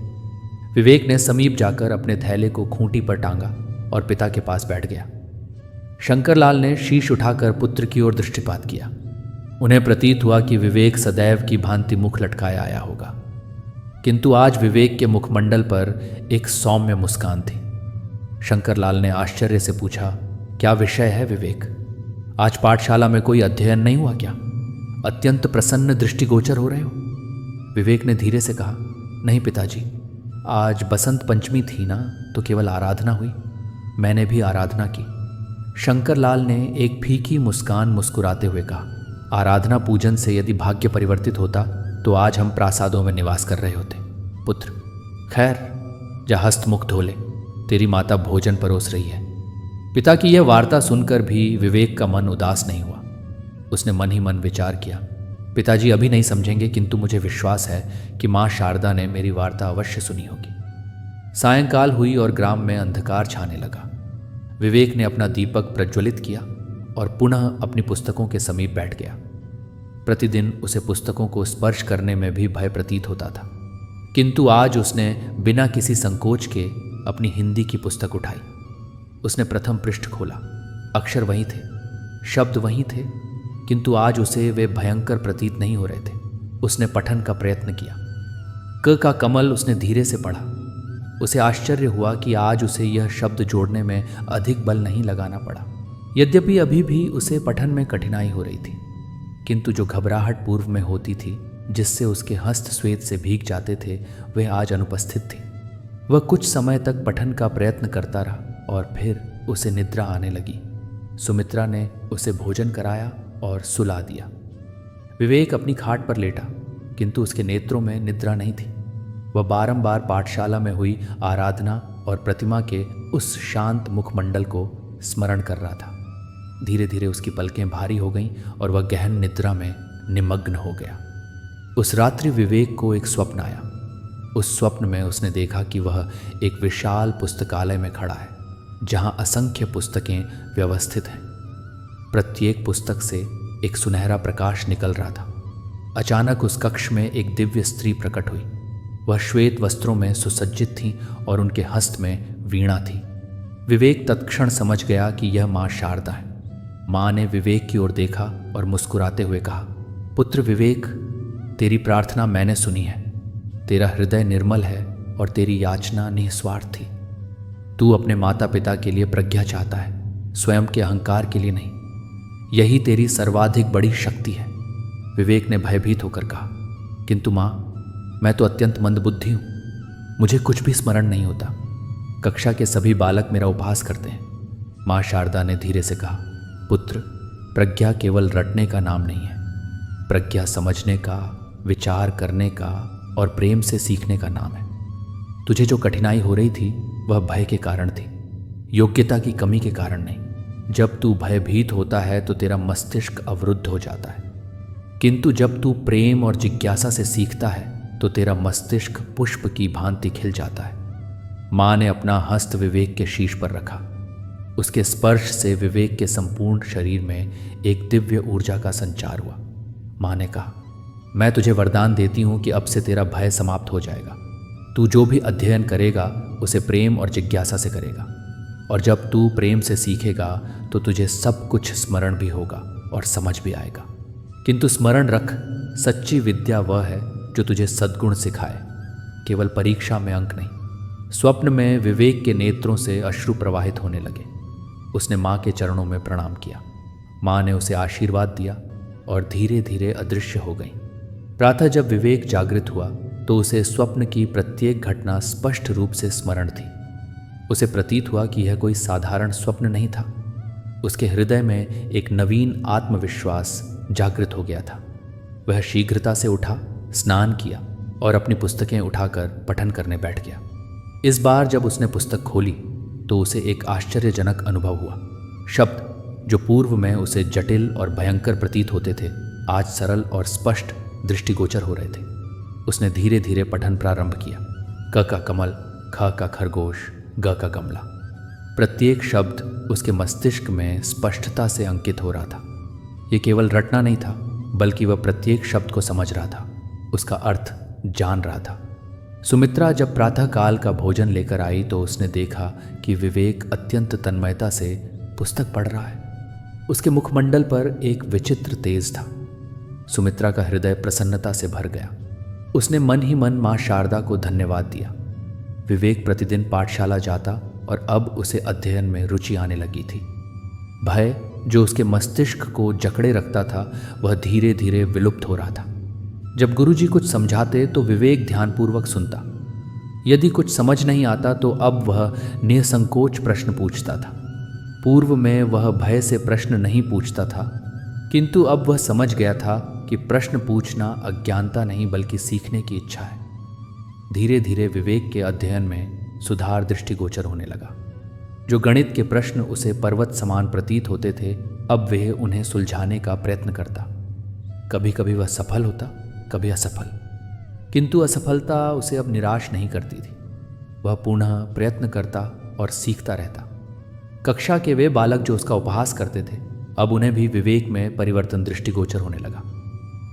विवेक ने समीप जाकर अपने थैले को खूंटी पर टांगा और पिता के पास बैठ गया। शंकरलाल ने शीश उठाकर पुत्र की ओर दृष्टिपात किया। उन्हें प्रतीत हुआ कि विवेक सदैव की भांति मुख लटकाए आया होगा, किंतु आज विवेक के मुखमंडल पर एक सौम्य मुस्कान थी। शंकरलाल ने आश्चर्य से पूछा, क्या विषय है विवेक? आज पाठशाला में कोई अध्ययन नहीं हुआ क्या? अत्यंत प्रसन्न दृष्टिगोचर हो रहे हो। विवेक ने धीरे से कहा, नहीं पिताजी, आज बसंत पंचमी थी ना, तो केवल आराधना हुई। मैंने भी आराधना की। शंकरलाल ने एक फीकी मुस्कान मुस्कुराते हुए कहा, आराधना पूजन से यदि भाग्य परिवर्तित होता तो आज हम प्रासादों में निवास कर रहे होते। पुत्र, खैर जा हस्तमुख धो ले, तेरी माता भोजन परोस रही है। पिता की यह वार्ता सुनकर भी विवेक का मन उदास नहीं हुआ। उसने मन ही मन विचार किया, पिताजी अभी नहीं समझेंगे, किंतु मुझे विश्वास है कि माँ शारदा ने मेरी वार्ता अवश्य सुनी होगी। सायंकाल हुई और ग्राम में अंधकार छाने लगा। विवेक ने अपना दीपक प्रज्वलित किया और पुनः अपनी पुस्तकों के समीप बैठ गया। प्रतिदिन उसे पुस्तकों को स्पर्श करने में भी भय प्रतीत होता था, किंतु आज उसने बिना किसी संकोच के अपनी हिंदी की पुस्तक उठाई। उसने प्रथम पृष्ठ खोला। अक्षर वही थे, शब्द वही थे, किंतु आज उसे वे भयंकर प्रतीत नहीं हो रहे थे। उसने पठन का प्रयत्न किया। क का कमल उसने धीरे से पढ़ा। उसे आश्चर्य हुआ कि आज उसे यह शब्द जोड़ने में अधिक बल नहीं लगाना पड़ा। यद्यपि अभी भी उसे पठन में कठिनाई हो रही थी, किंतु जो घबराहट पूर्व में होती थी, जिससे उसके हस्त श्वेत से भीग जाते थे, वह आज अनुपस्थित थी। वह कुछ समय तक पठन का प्रयत्न करता रहा और फिर उसे निद्रा आने लगी। सुमित्रा ने उसे भोजन कराया और सुला दिया। विवेक अपनी खाट पर लेटा, किंतु उसके नेत्रों में निद्रा नहीं थी। वह बारंबार पाठशाला में हुई आराधना और प्रतिमा के उस शांत मुखमंडल को स्मरण कर रहा था। धीरे धीरे उसकी पलकें भारी हो गईं और वह गहन निद्रा में निमग्न हो गया। उस रात्रि विवेक को एक स्वप्न आया। उस स्वप्न में उसने देखा कि वह एक विशाल पुस्तकालय में खड़ा है, जहां असंख्य पुस्तकें व्यवस्थित हैं। प्रत्येक पुस्तक से एक सुनहरा प्रकाश निकल रहा था। अचानक उस कक्ष में एक दिव्य स्त्री प्रकट हुई। वह श्वेत वस्त्रों में सुसज्जित थी और उनके हस्त में वीणा थी। विवेक तत्क्षण समझ गया कि यह माँ शारदा है। माँ ने विवेक की ओर देखा और मुस्कुराते हुए कहा, पुत्र विवेक, तेरी प्रार्थना मैंने सुनी है। तेरा हृदय निर्मल है और तेरी याचना निस्वार्थ थी। तू अपने माता पिता के लिए प्रज्ञा चाहता है, स्वयं के अहंकार के लिए नहीं। यही तेरी सर्वाधिक बड़ी शक्ति है। विवेक ने भयभीत होकर कहा, किंतु माँ, मैं तो अत्यंत मंदबुद्धि हूँ। मुझे कुछ भी स्मरण नहीं होता। कक्षा के सभी बालक मेरा उपहास करते हैं। माँ शारदा ने धीरे से कहा, पुत्र, प्रज्ञा केवल रटने का नाम नहीं है। प्रज्ञा समझने का, विचार करने का और प्रेम से सीखने का नाम है। तुझे जो कठिनाई हो रही थी वह भय के कारण थी, योग्यता की कमी के कारण नहीं। जब तू भयभीत होता है तो तेरा मस्तिष्क अवरुद्ध हो जाता है, किंतु जब तू प्रेम और जिज्ञासा से सीखता है तो तेरा मस्तिष्क पुष्प की भांति खिल जाता है। माँ ने अपना हस्त विवेक के शीश पर रखा। उसके स्पर्श से विवेक के संपूर्ण शरीर में एक दिव्य ऊर्जा का संचार हुआ। माँ ने कहा, मैं तुझे वरदान देती हूँ कि अब से तेरा भय समाप्त हो जाएगा। तू जो भी अध्ययन करेगा उसे प्रेम और जिज्ञासा से करेगा, और जब तू प्रेम से सीखेगा तो तुझे सब कुछ स्मरण भी होगा और समझ भी आएगा। किंतु स्मरण रख, सच्ची विद्या वह है जो तुझे सद्गुण सिखाए, केवल परीक्षा में अंक नहीं। स्वप्न में विवेक के नेत्रों से अश्रु प्रवाहित होने लगे। उसने माँ के चरणों में प्रणाम किया। माँ ने उसे आशीर्वाद दिया और धीरे धीरे अदृश्य हो गई। प्रातः जब विवेक जागृत हुआ तो उसे स्वप्न की प्रत्येक घटना स्पष्ट रूप से स्मरण थी। उसे प्रतीत हुआ कि यह कोई साधारण स्वप्न नहीं था। उसके हृदय में एक नवीन आत्मविश्वास जागृत हो गया था। वह शीघ्रता से उठा, स्नान किया और अपनी पुस्तकें उठाकर पठन करने बैठ गया। इस बार जब उसने पुस्तक खोली तो उसे एक आश्चर्यजनक अनुभव हुआ। शब्द जो पूर्व में उसे जटिल और भयंकर प्रतीत होते थे, आज सरल और स्पष्ट दृष्टिगोचर हो रहे थे। उसने धीरे धीरे पठन प्रारंभ किया। क का कमल, ख का खरगोश, ग का गमला। प्रत्येक शब्द उसके मस्तिष्क में स्पष्टता से अंकित हो रहा था। ये केवल रटना नहीं था, बल्कि वह प्रत्येक शब्द को समझ रहा था, उसका अर्थ जान रहा था। सुमित्रा जब प्रातःकाल का भोजन लेकर आई तो उसने देखा कि विवेक अत्यंत तन्मयता से पुस्तक पढ़ रहा है। उसके मुखमंडल पर एक विचित्र तेज था। सुमित्रा का हृदय प्रसन्नता से भर गया। उसने मन ही मन मां शारदा को धन्यवाद दिया। विवेक प्रतिदिन पाठशाला जाता और अब उसे अध्ययन में रुचि आने लगी थी। भय जो उसके मस्तिष्क को जकड़े रखता था, वह धीरे धीरे विलुप्त हो रहा था। जब गुरुजी कुछ समझाते तो विवेक ध्यानपूर्वक सुनता। यदि कुछ समझ नहीं आता तो अब वह निसंकोच प्रश्न पूछता था। पूर्व में वह भय से प्रश्न नहीं पूछता था, किंतु अब वह समझ गया था कि प्रश्न पूछना अज्ञानता नहीं बल्कि सीखने की इच्छा है। धीरे धीरे विवेक के अध्ययन में सुधार दृष्टिगोचर होने लगा। जो गणित के प्रश्न उसे पर्वत समान प्रतीत होते थे, अब वह उन्हें सुलझाने का प्रयत्न करता। कभी कभी वह सफल होता, कभी असफल, किंतु असफलता उसे अब निराश नहीं करती थी। वह पुनः प्रयत्न करता और सीखता रहता। कक्षा के वे बालक जो उसका उपहास करते थे, अब उन्हें भी विवेक में परिवर्तन दृष्टिगोचर होने लगा।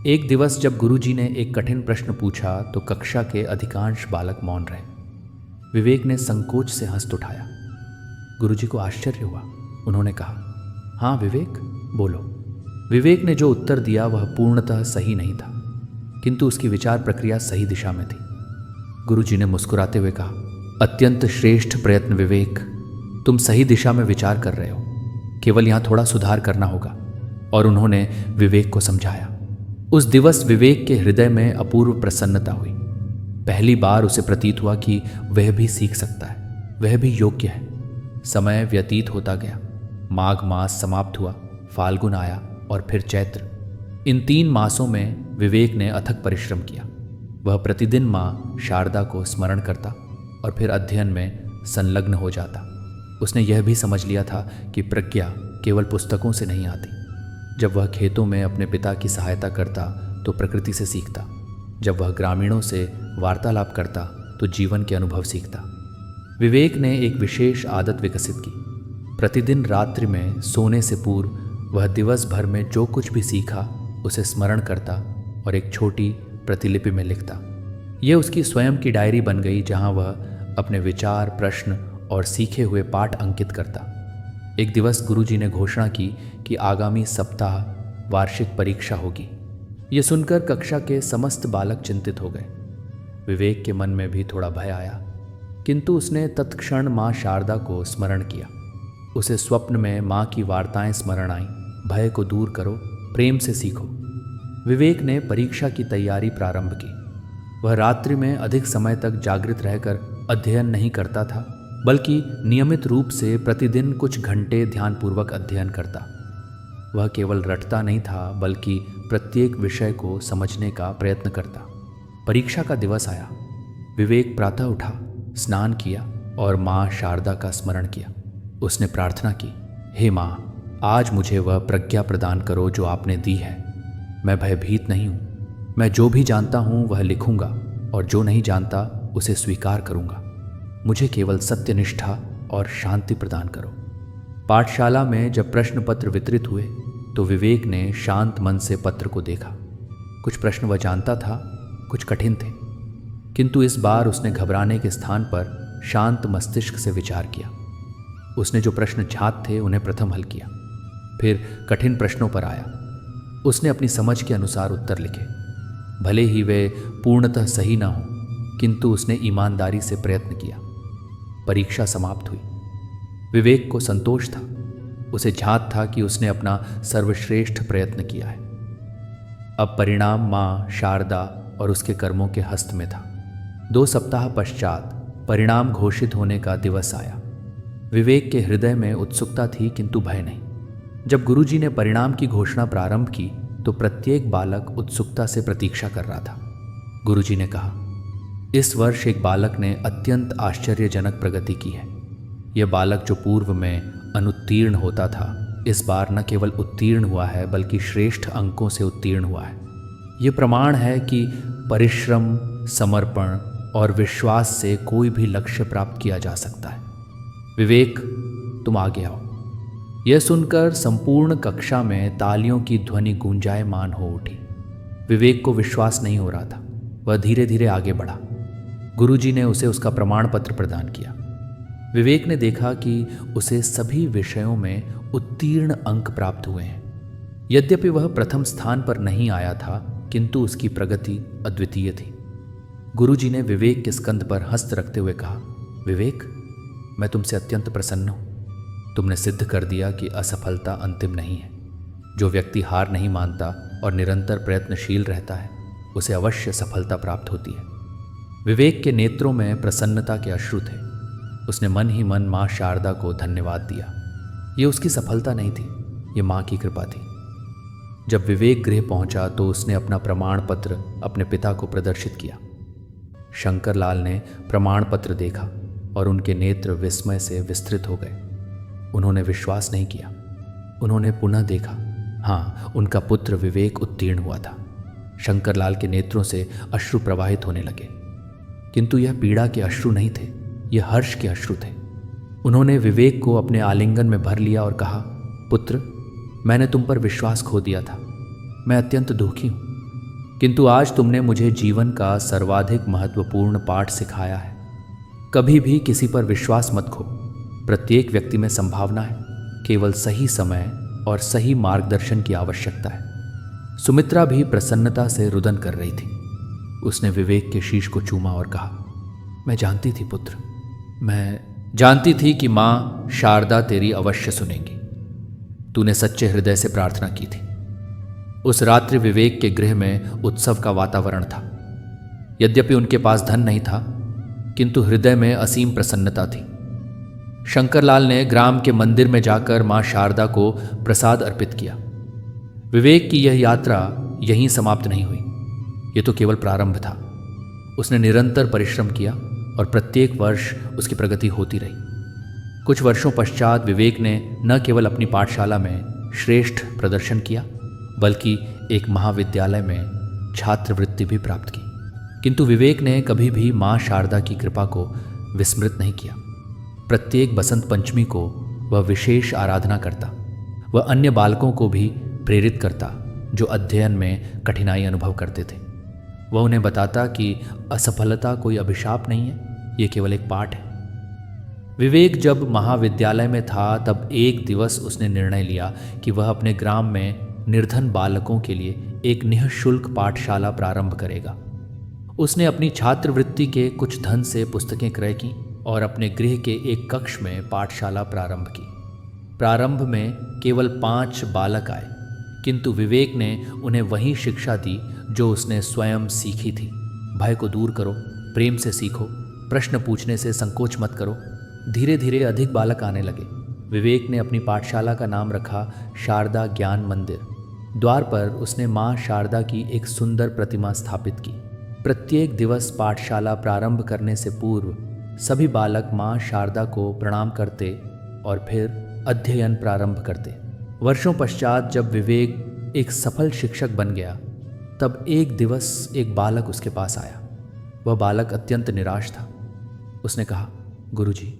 एक दिवस जब गुरुजी ने एक कठिन प्रश्न पूछा तो कक्षा के अधिकांश बालक मौन रहे। विवेक ने संकोच से हंस उठाया। गुरुजी को आश्चर्य हुआ। उन्होंने कहा, हाँ विवेक, बोलो। विवेक ने जो उत्तर दिया वह पूर्णतः सही नहीं था, किंतु उसकी विचार प्रक्रिया सही दिशा में थी। गुरुजी ने मुस्कुराते हुए कहा, अत्यंत श्रेष्ठ प्रयत्न विवेक, तुम सही दिशा में विचार कर रहे हो, केवल यहाँ थोड़ा सुधार करना होगा। और उन्होंने विवेक को समझाया। उस दिवस विवेक के हृदय में अपूर्व प्रसन्नता हुई। पहली बार उसे प्रतीत हुआ कि वह भी सीख सकता है, वह भी योग्य है। समय व्यतीत होता गया। माघ मास समाप्त हुआ, फाल्गुन आया और फिर चैत्र। इन 3 मासों में विवेक ने अथक परिश्रम किया। वह प्रतिदिन मां शारदा को स्मरण करता और फिर अध्ययन में संलग्न हो जाता। उसने यह भी समझ लिया था कि प्रज्ञा केवल पुस्तकों से नहीं आती। जब वह खेतों में अपने पिता की सहायता करता तो प्रकृति से सीखता। जब वह ग्रामीणों से वार्तालाप करता तो जीवन के अनुभव सीखता। विवेक ने एक विशेष आदत विकसित की। प्रतिदिन रात्रि में सोने से पूर्व वह दिवस भर में जो कुछ भी सीखा उसे स्मरण करता और एक छोटी प्रतिलिपि में लिखता। यह उसकी स्वयं की डायरी बन गई, जहां वह अपने विचार, प्रश्न और सीखे हुए पाठ अंकित करता। एक दिवस गुरुजी ने घोषणा की कि आगामी सप्ताह वार्षिक परीक्षा होगी। यह सुनकर कक्षा के समस्त बालक चिंतित हो गए। विवेक के मन में भी थोड़ा भय आया, किंतु उसने तत्क्षण मां शारदा को स्मरण किया। उसे स्वप्न में मां की वार्ताएं स्मरण आईं, भय को दूर करो, प्रेम से सीखो। विवेक ने परीक्षा की तैयारी प्रारंभ की। वह रात्रि में अधिक समय तक जागृत रहकर अध्ययन नहीं करता था, बल्कि नियमित रूप से प्रतिदिन कुछ घंटे ध्यानपूर्वक अध्ययन करता। वह केवल रटता नहीं था, बल्कि प्रत्येक विषय को समझने का प्रयत्न करता। परीक्षा का दिवस आया। विवेक प्रातः उठा, स्नान किया और माँ शारदा का स्मरण किया। उसने प्रार्थना की, हे माँ, आज मुझे वह प्रज्ञा प्रदान करो जो आपने दी है। मैं भयभीत नहीं हूँ। मैं जो भी जानता हूँ वह लिखूंगा और जो नहीं जानता उसे स्वीकार करूंगा। मुझे केवल सत्यनिष्ठा और शांति प्रदान करो। पाठशाला में जब प्रश्न पत्र वितरित हुए तो विवेक ने शांत मन से पत्र को देखा। कुछ प्रश्न वह जानता था, कुछ कठिन थे, किंतु इस बार उसने घबराने के स्थान पर शांत मस्तिष्क से विचार किया। उसने जो प्रश्न ज्ञात थे उन्हें प्रथम हल किया, फिर कठिन प्रश्नों पर आया। उसने अपनी समझ के अनुसार उत्तर लिखे। भले ही वे पूर्णतः सही ना हो, किंतु उसने ईमानदारी से प्रयत्न किया। परीक्षा समाप्त हुई। विवेक को संतोष था। उसे ज्ञात था कि उसने अपना सर्वश्रेष्ठ प्रयत्न किया है। अब परिणाम मां शारदा और उसके कर्मों के हस्त में था। 2 सप्ताह पश्चात परिणाम घोषित होने का दिवस आया। विवेक के हृदय में उत्सुकता थी, किंतु भय नहीं। जब गुरुजी ने परिणाम की घोषणा प्रारंभ की तो प्रत्येक बालक उत्सुकता से प्रतीक्षा कर रहा था। गुरुजी ने कहा, इस वर्ष एक बालक ने अत्यंत आश्चर्यजनक प्रगति की है। यह बालक जो पूर्व में अनुत्तीर्ण होता था, इस बार न केवल उत्तीर्ण हुआ है बल्कि श्रेष्ठ अंकों से उत्तीर्ण हुआ है। ये प्रमाण है कि परिश्रम, समर्पण और विश्वास से कोई भी लक्ष्य प्राप्त किया जा सकता है। विवेक, तुम आगे आओ। यह सुनकर संपूर्ण कक्षा में तालियों की ध्वनि गूंजायमान हो उठी। विवेक को विश्वास नहीं हो रहा था। वह धीरे धीरे आगे बढ़ा। गुरुजी ने उसे उसका प्रमाण पत्र प्रदान किया। विवेक ने देखा कि उसे सभी विषयों में उत्तीर्ण अंक प्राप्त हुए हैं। यद्यपि वह प्रथम स्थान पर नहीं आया था, किंतु उसकी प्रगति अद्वितीय थी। गुरुजी ने विवेक के स्कंध पर हस्त रखते हुए कहा, विवेक, मैं तुमसे अत्यंत प्रसन्न हूं। तुमने सिद्ध कर दिया कि असफलता अंतिम नहीं है। जो व्यक्ति हार नहीं मानता और निरंतर प्रयत्नशील रहता है, उसे अवश्य सफलता प्राप्त होती है। विवेक के नेत्रों में प्रसन्नता के अश्रु थे। उसने मन ही मन माँ शारदा को धन्यवाद दिया। ये उसकी सफलता नहीं थी, ये माँ की कृपा थी। जब विवेक गृह पहुंचा तो उसने अपना प्रमाण पत्र अपने पिता को प्रदर्शित किया। शंकरलाल ने प्रमाण पत्र देखा और उनके नेत्र विस्मय से विस्तृत हो गए। उन्होंने विश्वास नहीं किया। उन्होंने पुनः देखा, हाँ, उनका पुत्र विवेक उत्तीर्ण हुआ था। शंकरलाल के नेत्रों से अश्रु प्रवाहित होने लगे, किंतु यह पीड़ा के अश्रु नहीं थे, यह हर्ष के अश्रु थे। उन्होंने विवेक को अपने आलिंगन में भर लिया और कहा, पुत्र, मैंने तुम पर विश्वास खो दिया था। मैं अत्यंत दुखी हूँ, किंतु आज तुमने मुझे जीवन का सर्वाधिक महत्वपूर्ण पाठ सिखाया है। कभी भी किसी पर विश्वास मत खो। प्रत्येक व्यक्ति में संभावना है, केवल सही समय और सही मार्गदर्शन की आवश्यकता है। सुमित्रा भी प्रसन्नता से रुदन कर रही थी। उसने विवेक के शीश को चूमा और कहा, मैं जानती थी पुत्र, मैं जानती थी कि माँ शारदा तेरी अवश्य सुनेंगी। तूने सच्चे हृदय से प्रार्थना की थी। उस रात्रि विवेक के गृह में उत्सव का वातावरण था। यद्यपि उनके पास धन नहीं था, किंतु हृदय में असीम प्रसन्नता थी। शंकरलाल ने ग्राम के मंदिर में जाकर मां शारदा को प्रसाद अर्पित किया। विवेक की यह यात्रा यहीं समाप्त नहीं हुई, यह तो केवल प्रारंभ था। उसने निरंतर परिश्रम किया और प्रत्येक वर्ष उसकी प्रगति होती रही। कुछ वर्षों पश्चात विवेक ने न केवल अपनी पाठशाला में श्रेष्ठ प्रदर्शन किया, बल्कि एक महाविद्यालय में छात्रवृत्ति भी प्राप्त की। किंतु विवेक ने कभी भी मां शारदा की कृपा को विस्मृत नहीं किया। प्रत्येक बसंत पंचमी को वह विशेष आराधना करता। वह अन्य बालकों को भी प्रेरित करता जो अध्ययन में कठिनाई अनुभव करते थे। वह उन्हें बताता कि असफलता कोई अभिशाप नहीं है, ये केवल एक पाठ है। विवेक जब महाविद्यालय में था तब एक दिवस उसने निर्णय लिया कि वह अपने ग्राम में निर्धन बालकों के लिए एक निःशुल्क पाठशाला प्रारंभ करेगा। उसने अपनी छात्रवृत्ति के कुछ धन से पुस्तकें क्रय की और अपने गृह के एक कक्ष में पाठशाला प्रारंभ की। प्रारंभ में केवल 5 बालक आए, किंतु विवेक ने उन्हें वही शिक्षा दी जो उसने स्वयं सीखी थी। भय को दूर करो, प्रेम से सीखो, प्रश्न पूछने से संकोच मत करो। धीरे धीरे अधिक बालक आने लगे। विवेक ने अपनी पाठशाला का नाम रखा शारदा ज्ञान मंदिर। द्वार पर उसने माँ शारदा की एक सुंदर प्रतिमा स्थापित की। प्रत्येक दिवस पाठशाला प्रारंभ करने से पूर्व सभी बालक माँ शारदा को प्रणाम करते और फिर अध्ययन प्रारंभ करते। वर्षों पश्चात जब विवेक एक सफल शिक्षक बन गया, तब एक दिवस एक बालक उसके पास आया। वह बालक अत्यंत निराश था। उसने कहा, गुरुजी,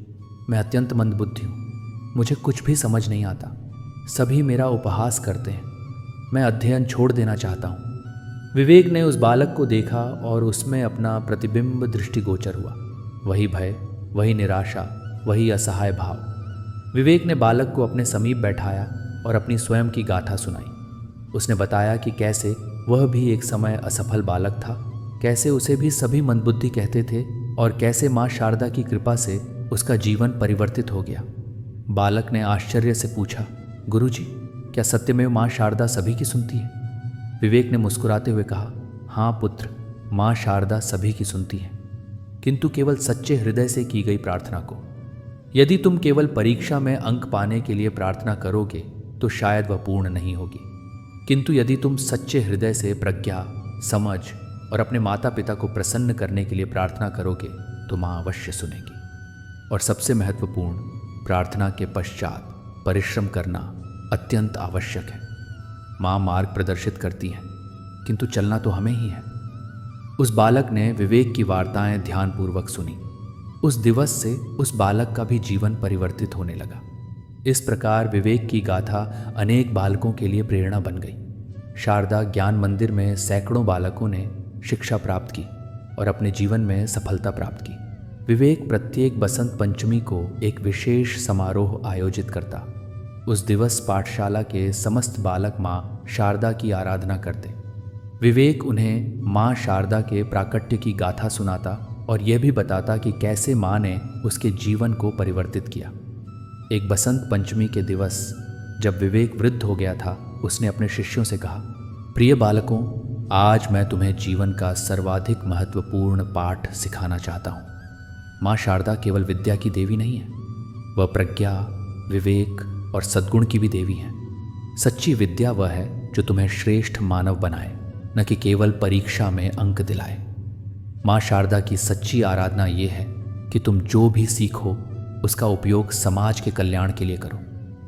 मैं अत्यंत मंदबुद्धि हूँ, मुझे कुछ भी समझ नहीं आता। सभी मेरा उपहास करते हैं, मैं अध्ययन छोड़ देना चाहता हूँ। विवेक ने उस बालक को देखा और उसमें अपना प्रतिबिंब दृष्टिगोचर हुआ। वही भय, वही निराशा, वही असहाय भाव। विवेक ने बालक को अपने समीप बैठाया और अपनी स्वयं की गाथा सुनाई। उसने बताया कि कैसे वह भी एक समय असफल बालक था, कैसे उसे भी सभी मंदबुद्धि कहते थे और कैसे माँ शारदा की कृपा से उसका जीवन परिवर्तित हो गया। बालक ने आश्चर्य से पूछा, गुरुजी, क्या सत्य में माँ शारदा सभी की सुनती है? विवेक ने मुस्कुराते हुए कहा, हाँ पुत्र, माँ शारदा सभी की सुनती है, किंतु केवल सच्चे हृदय से की गई प्रार्थना को। यदि तुम केवल परीक्षा में अंक पाने के लिए प्रार्थना करोगे तो शायद वह पूर्ण नहीं होगी। किंतु यदि तुम सच्चे हृदय से प्रज्ञा, समझ और अपने माता पिता को प्रसन्न करने के लिए प्रार्थना करोगे तो माँ अवश्य सुनेगी। और सबसे महत्वपूर्ण, प्रार्थना के पश्चात परिश्रम करना अत्यंत आवश्यक है। माँ मार्ग प्रदर्शित करती है, किंतु चलना तो हमें ही है। उस बालक ने विवेक की वार्ताएं ध्यानपूर्वक सुनी। उस दिवस से उस बालक का भी जीवन परिवर्तित होने लगा। इस प्रकार विवेक की गाथा अनेक बालकों के लिए प्रेरणा बन गई। शारदा ज्ञान मंदिर में सैकड़ों बालकों ने शिक्षा प्राप्त की और अपने जीवन में सफलता प्राप्त की। विवेक प्रत्येक बसंत पंचमी को एक विशेष समारोह आयोजित करता। उस दिवस पाठशाला के समस्त बालक माँ शारदा की आराधना करते। विवेक उन्हें माँ शारदा के प्राकट्य की गाथा सुनाता और यह भी बताता कि कैसे माँ ने उसके जीवन को परिवर्तित किया। एक बसंत पंचमी के दिवस जब विवेक वृद्ध हो गया था, उसने अपने शिष्यों से कहा, प्रिय बालकों, आज मैं तुम्हें जीवन का सर्वाधिक महत्वपूर्ण पाठ सिखाना चाहता हूँ। माँ शारदा केवल विद्या की देवी नहीं है, वह प्रज्ञा, विवेक और सद्गुण की भी देवी है। सच्ची विद्या वह है जो तुम्हें श्रेष्ठ मानव बनाए, न कि केवल परीक्षा में अंक दिलाए। माँ शारदा की सच्ची आराधना ये है कि तुम जो भी सीखो उसका उपयोग समाज के कल्याण के लिए करो,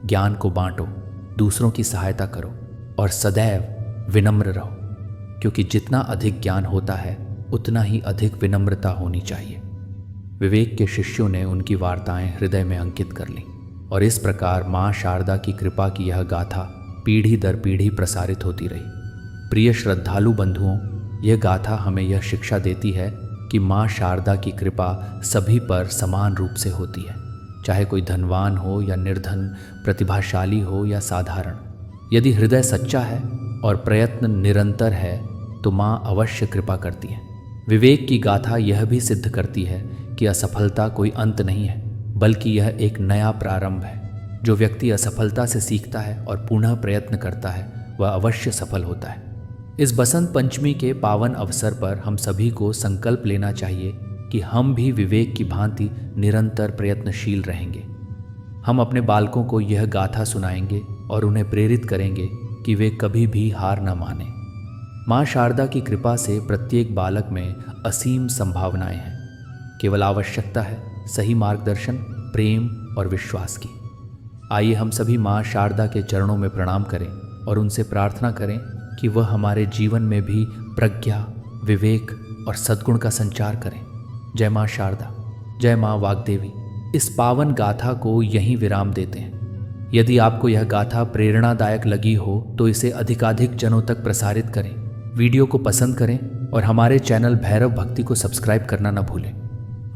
ज्ञान को बांटो, दूसरों की सहायता करो और सदैव विनम्र रहो, क्योंकि जितना अधिक ज्ञान होता है उतना ही अधिक विनम्रता होनी चाहिए। विवेक के शिष्यों ने उनकी वार्ताएं हृदय में अंकित कर लीं और इस प्रकार माँ शारदा की कृपा की यह गाथा पीढ़ी दर पीढ़ी प्रसारित होती रही। प्रिय श्रद्धालु बंधुओं, यह गाथा हमें यह शिक्षा देती है कि माँ शारदा की कृपा सभी पर समान रूप से होती है, चाहे कोई धनवान हो या निर्धन, प्रतिभाशाली हो या साधारण। यदि हृदय सच्चा है और प्रयत्न निरंतर है तो माँ अवश्य कृपा करती है। विवेक की गाथा यह भी सिद्ध करती है कि असफलता कोई अंत नहीं है, बल्कि यह एक नया प्रारंभ है। जो व्यक्ति असफलता से सीखता है और पुनः प्रयत्न करता है वह अवश्य सफल होता है। इस बसंत पंचमी के पावन अवसर पर हम सभी को संकल्प लेना चाहिए कि हम भी विवेक की भांति निरंतर प्रयत्नशील रहेंगे। हम अपने बालकों को यह गाथा सुनाएंगे और उन्हें प्रेरित करेंगे कि वे कभी भी हार न माने। माँ शारदा की कृपा से प्रत्येक बालक में असीम संभावनाएं हैं। केवल आवश्यकता है सही मार्गदर्शन, प्रेम और विश्वास की। आइए हम सभी माँ शारदा के चरणों में प्रणाम करें और उनसे प्रार्थना करें कि वह हमारे जीवन में भी प्रज्ञा, विवेक और सद्गुण का संचार करें। जय माँ शारदा, जय माँ वाग्देवी। इस पावन गाथा को यहीं विराम देते हैं। यदि आपको यह गाथा प्रेरणादायक लगी हो तो इसे अधिकाधिक जनों तक प्रसारित करें, वीडियो को पसंद करें और हमारे चैनल भैरव भक्ति को सब्सक्राइब करना न भूलें।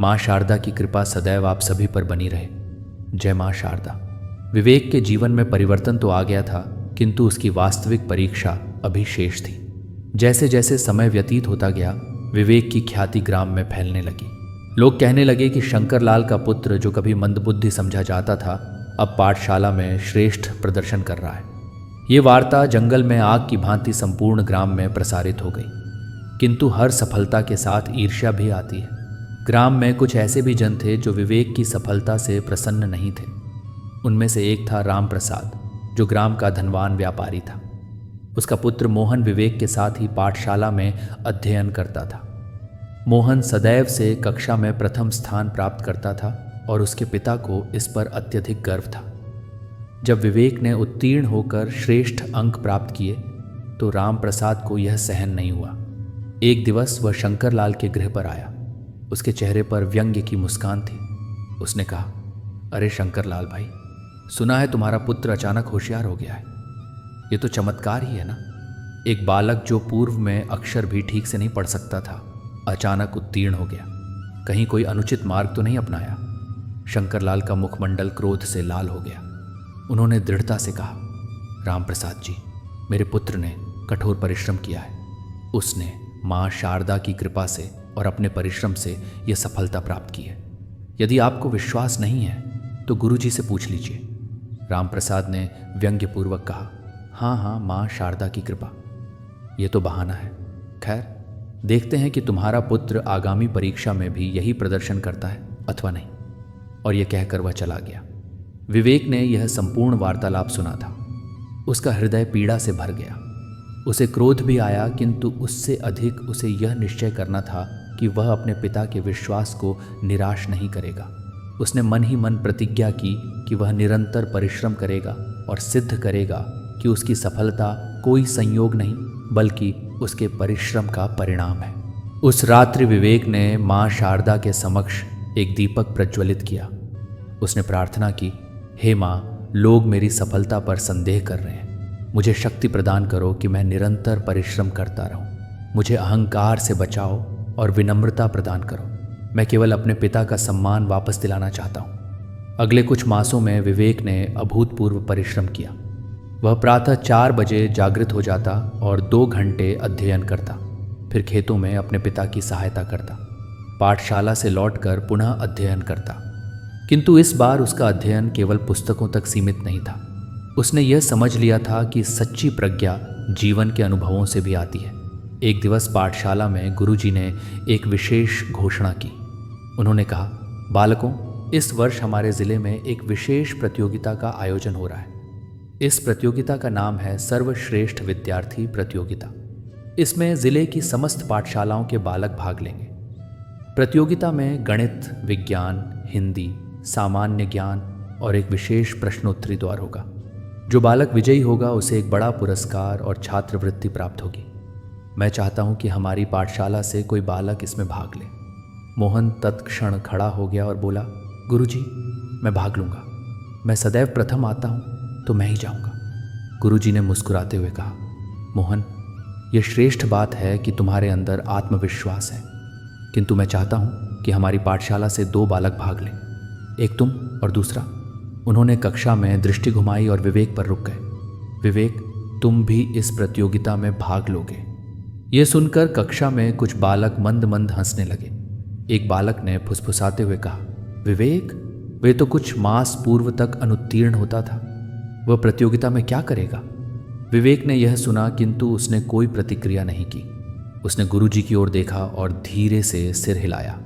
माँ शारदा की कृपा सदैव आप सभी पर बनी रहे। जय माँ शारदा। विवेक के जीवन में परिवर्तन तो आ गया था, किंतु उसकी वास्तविक परीक्षा अभी शेष थी। जैसे जैसे समय व्यतीत होता गया, विवेक की ख्याति ग्राम में फैलने लगी। लोग कहने लगे कि शंकरलाल का पुत्र, जो कभी मंदबुद्धि समझा जाता था, अब पाठशाला में श्रेष्ठ प्रदर्शन कर रहा है। ये वार्ता जंगल में आग की भांति संपूर्ण ग्राम में प्रसारित हो गई। किंतु हर सफलता के साथ ईर्ष्या भी आती है। ग्राम में कुछ ऐसे भी जन थे जो विवेक की सफलता से प्रसन्न नहीं थे। उनमें से एक था राम प्रसाद, जो ग्राम का धनवान व्यापारी था। उसका पुत्र मोहन विवेक के साथ ही पाठशाला में अध्ययन करता था। मोहन सदैव से कक्षा में प्रथम स्थान प्राप्त करता था और उसके पिता को इस पर अत्यधिक गर्व था। जब विवेक ने उत्तीर्ण होकर श्रेष्ठ अंक प्राप्त किए तो राम प्रसाद को यह सहन नहीं हुआ। एक दिवस वह शंकरलाल के गृह पर आया। उसके चेहरे पर व्यंग्य की मुस्कान थी। उसने कहा, अरे शंकरलाल भाई, सुना है तुम्हारा पुत्र अचानक होशियार हो गया है। ये तो चमत्कार ही है ना। एक बालक जो पूर्व में अक्षर भी ठीक से नहीं पढ़ सकता था, अचानक उत्तीर्ण हो गया। कहीं कोई अनुचित मार्ग तो नहीं अपनाया? शंकरलाल का मुखमंडल क्रोध से लाल हो गया। उन्होंने दृढ़ता से कहा, राम प्रसाद जी, मेरे पुत्र ने कठोर परिश्रम किया है। उसने माँ शारदा की कृपा से और अपने परिश्रम से यह सफलता प्राप्त की है। यदि आपको विश्वास नहीं है तो गुरुजी से पूछ लीजिए। राम प्रसाद ने व्यंग्यपूर्वक कहा, हाँ, माँ शारदा की कृपा। ये तो बहाना है। खैर, देखते हैं कि तुम्हारा पुत्र आगामी परीक्षा में भी यही प्रदर्शन करता है अथवा नहीं। और यह कहकर वह चला गया। विवेक ने यह संपूर्ण वार्तालाप सुना था। उसका हृदय पीड़ा से भर गया। उसे क्रोध भी आया, किंतु उससे अधिक उसे यह निश्चय करना था कि वह अपने पिता के विश्वास को निराश नहीं करेगा। उसने मन ही मन प्रतिज्ञा की कि वह निरंतर परिश्रम करेगा और सिद्ध करेगा कि उसकी सफलता कोई संयोग नहीं बल्कि उसके परिश्रम का परिणाम है। उस रात्रि विवेक ने माँ शारदा के समक्ष एक दीपक प्रज्वलित किया। उसने प्रार्थना की, हे माँ, लोग मेरी सफलता पर संदेह कर रहे हैं। मुझे शक्ति प्रदान करो कि मैं निरंतर परिश्रम करता रहूं। मुझे अहंकार से बचाओ और विनम्रता प्रदान करो। मैं केवल अपने पिता का सम्मान वापस दिलाना चाहता हूँ। अगले कुछ मासों में विवेक ने अभूतपूर्व परिश्रम किया। वह प्रातः 4 बजे जागृत हो जाता और 2 घंटे अध्ययन करता, फिर खेतों में अपने पिता की सहायता करता, पाठशाला से लौटकर पुनः अध्ययन करता। किंतु इस बार उसका अध्ययन केवल पुस्तकों तक सीमित नहीं था। उसने यह समझ लिया था कि सच्ची प्रज्ञा जीवन के अनुभवों से भी आती है। एक दिवस पाठशाला में गुरुजी ने एक विशेष घोषणा की। उन्होंने कहा, बालकों, इस वर्ष हमारे ज़िले में एक विशेष प्रतियोगिता का आयोजन हो रहा है। इस प्रतियोगिता का नाम है सर्वश्रेष्ठ विद्यार्थी प्रतियोगिता। इसमें ज़िले की समस्त पाठशालाओं के बालक भाग लेंगे। प्रतियोगिता में गणित, विज्ञान, हिंदी, सामान्य ज्ञान और एक विशेष प्रश्नोत्तरी द्वार होगा। जो बालक विजयी होगा उसे एक बड़ा पुरस्कार और छात्रवृत्ति प्राप्त होगी। मैं चाहता हूं कि हमारी पाठशाला से कोई बालक इसमें भाग ले। मोहन तत्क्षण खड़ा हो गया और बोला, गुरुजी, मैं भाग लूँगा। मैं सदैव प्रथम आता हूँ तो मैं ही जाऊँगा। गुरुजी ने मुस्कुराते हुए कहा, मोहन, यह श्रेष्ठ बात है कि तुम्हारे अंदर आत्मविश्वास है, किंतु मैं चाहता हूँ कि हमारी पाठशाला से 2 बालक भाग लें, एक तुम और दूसरा। उन्होंने कक्षा में दृष्टि घुमाई और विवेक पर रुक गए। विवेक, तुम भी इस प्रतियोगिता में भाग लोगे। यह सुनकर कक्षा में कुछ बालक मंद मंद हंसने लगे। एक बालक ने फुसफुसाते हुए कहा, विवेक, वे तो कुछ मास पूर्व तक अनुत्तीर्ण होता था, वह प्रतियोगिता में क्या करेगा? विवेक ने यह सुना, किंतु उसने कोई प्रतिक्रिया नहीं की। उसने गुरुजी की ओर देखा और धीरे से सिर हिलाया।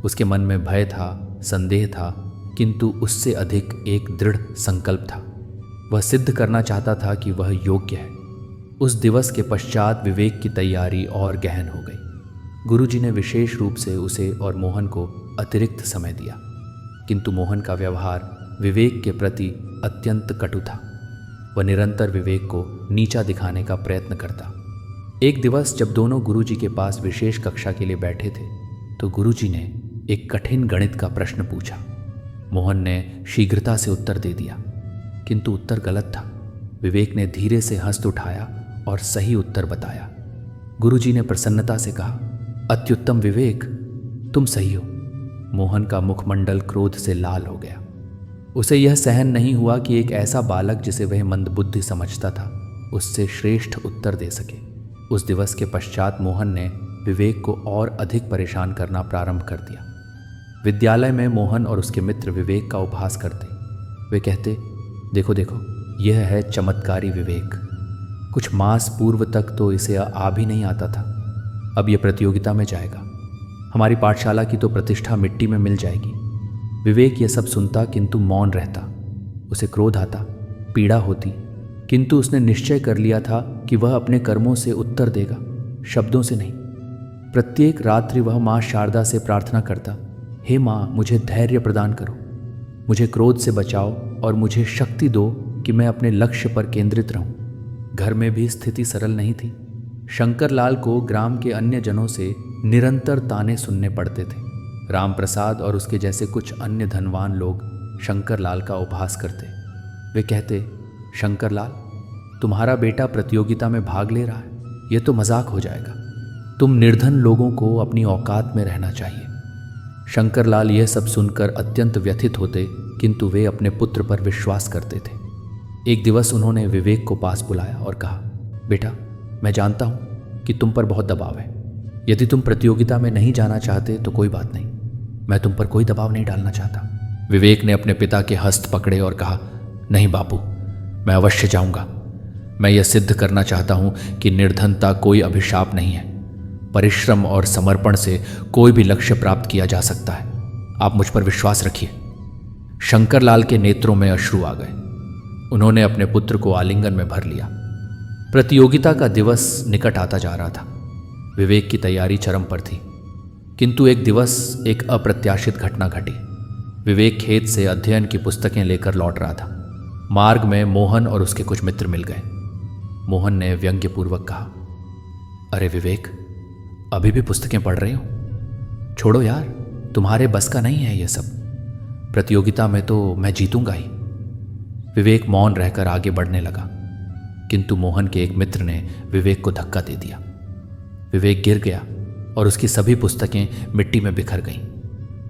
उसके मन में भय था, संदेह था, किंतु उससे अधिक एक दृढ़ संकल्प था। वह सिद्ध करना चाहता था कि वह योग्य है। उस दिवस के पश्चात विवेक की तैयारी और गहन हो गई। गुरुजी ने विशेष रूप से उसे और मोहन को अतिरिक्त समय दिया, किंतु मोहन का व्यवहार विवेक के प्रति अत्यंत कटु था। वह निरंतर विवेक को नीचा दिखाने का प्रयत्न करता। एक दिवस जब दोनों गुरुजी के पास विशेष कक्षा के लिए बैठे थे, तो गुरुजी ने एक कठिन गणित का प्रश्न पूछा। मोहन ने शीघ्रता से उत्तर दे दिया, किंतु उत्तर गलत था। विवेक ने धीरे से हंस उठाया और सही उत्तर बताया। गुरुजी ने प्रसन्नता से कहा, अत्युत्तम विवेक, तुम सही हो। मोहन का मुखमंडल क्रोध से लाल हो गया। उसे यह सहन नहीं हुआ कि एक ऐसा बालक जिसे वह मंदबुद्धि समझता था, उससे श्रेष्ठ उत्तर दे सके। उस दिवस के पश्चात मोहन ने विवेक को और अधिक परेशान करना प्रारंभ कर दिया। विद्यालय में मोहन और उसके मित्र विवेक का उपहास करते। वे कहते, देखो देखो, यह है चमत्कारी विवेक। कुछ मास पूर्व तक तो इसे आ भी नहीं आता था, अब यह प्रतियोगिता में जाएगा। हमारी पाठशाला की तो प्रतिष्ठा मिट्टी में मिल जाएगी। विवेक यह सब सुनता, किंतु मौन रहता। उसे क्रोध आता, पीड़ा होती, किंतु उसने निश्चय कर लिया था कि वह अपने कर्मों से उत्तर देगा, शब्दों से नहीं। प्रत्येक रात्रि वह माँ शारदा से प्रार्थना करता, हे माँ, मुझे धैर्य प्रदान करो, मुझे क्रोध से बचाओ और मुझे शक्ति दो कि मैं अपने लक्ष्य पर केंद्रित रहूं। घर में भी स्थिति सरल नहीं थी। शंकर लाल को ग्राम के अन्य जनों से निरंतर ताने सुनने पड़ते थे। राम प्रसाद और उसके जैसे कुछ अन्य धनवान लोग शंकर लाल का उपहास करते। वे कहते, शंकर लाल, तुम्हारा बेटा प्रतियोगिता में भाग ले रहा है, यह तो मजाक हो जाएगा। तुम निर्धन लोगों को अपनी औकात में रहना चाहिए। शंकर लाल यह सब सुनकर अत्यंत व्यथित होते, किंतु वे अपने पुत्र पर विश्वास करते थे। एक दिवस उन्होंने विवेक को पास बुलाया और कहा, बेटा, मैं जानता हूं कि तुम पर बहुत दबाव है। यदि तुम प्रतियोगिता में नहीं जाना चाहते तो कोई बात नहीं, मैं तुम पर कोई दबाव नहीं डालना चाहता। विवेक ने अपने पिता के हस्त पकड़े और कहा, नहीं बापू, मैं अवश्य जाऊंगा। मैं यह सिद्ध करना चाहता हूं कि निर्धनता कोई अभिशाप नहीं है। परिश्रम और समर्पण से कोई भी लक्ष्य प्राप्त किया जा सकता है। आप मुझ पर विश्वास रखिए। शंकर लाल के नेत्रों में अश्रु आ गए। उन्होंने अपने पुत्र को आलिंगन में भर लिया। प्रतियोगिता का दिवस निकट आता जा रहा था। विवेक की तैयारी चरम पर थी, किंतु एक दिवस एक अप्रत्याशित घटना घटी। विवेक खेत से अध्ययन की पुस्तकें लेकर लौट रहा था। मार्ग में मोहन और उसके कुछ मित्र मिल गए। मोहन ने व्यंग्यपूर्वक कहा, अरे विवेक, अभी भी पुस्तकें पढ़ रहे हो? छोड़ो यार, तुम्हारे बस का नहीं है ये सब। प्रतियोगिता में तो मैं जीतूंगा ही। विवेक मौन रहकर आगे बढ़ने लगा, किंतु मोहन के एक मित्र ने विवेक को धक्का दे दिया। विवेक गिर गया और उसकी सभी पुस्तकें मिट्टी में बिखर गईं।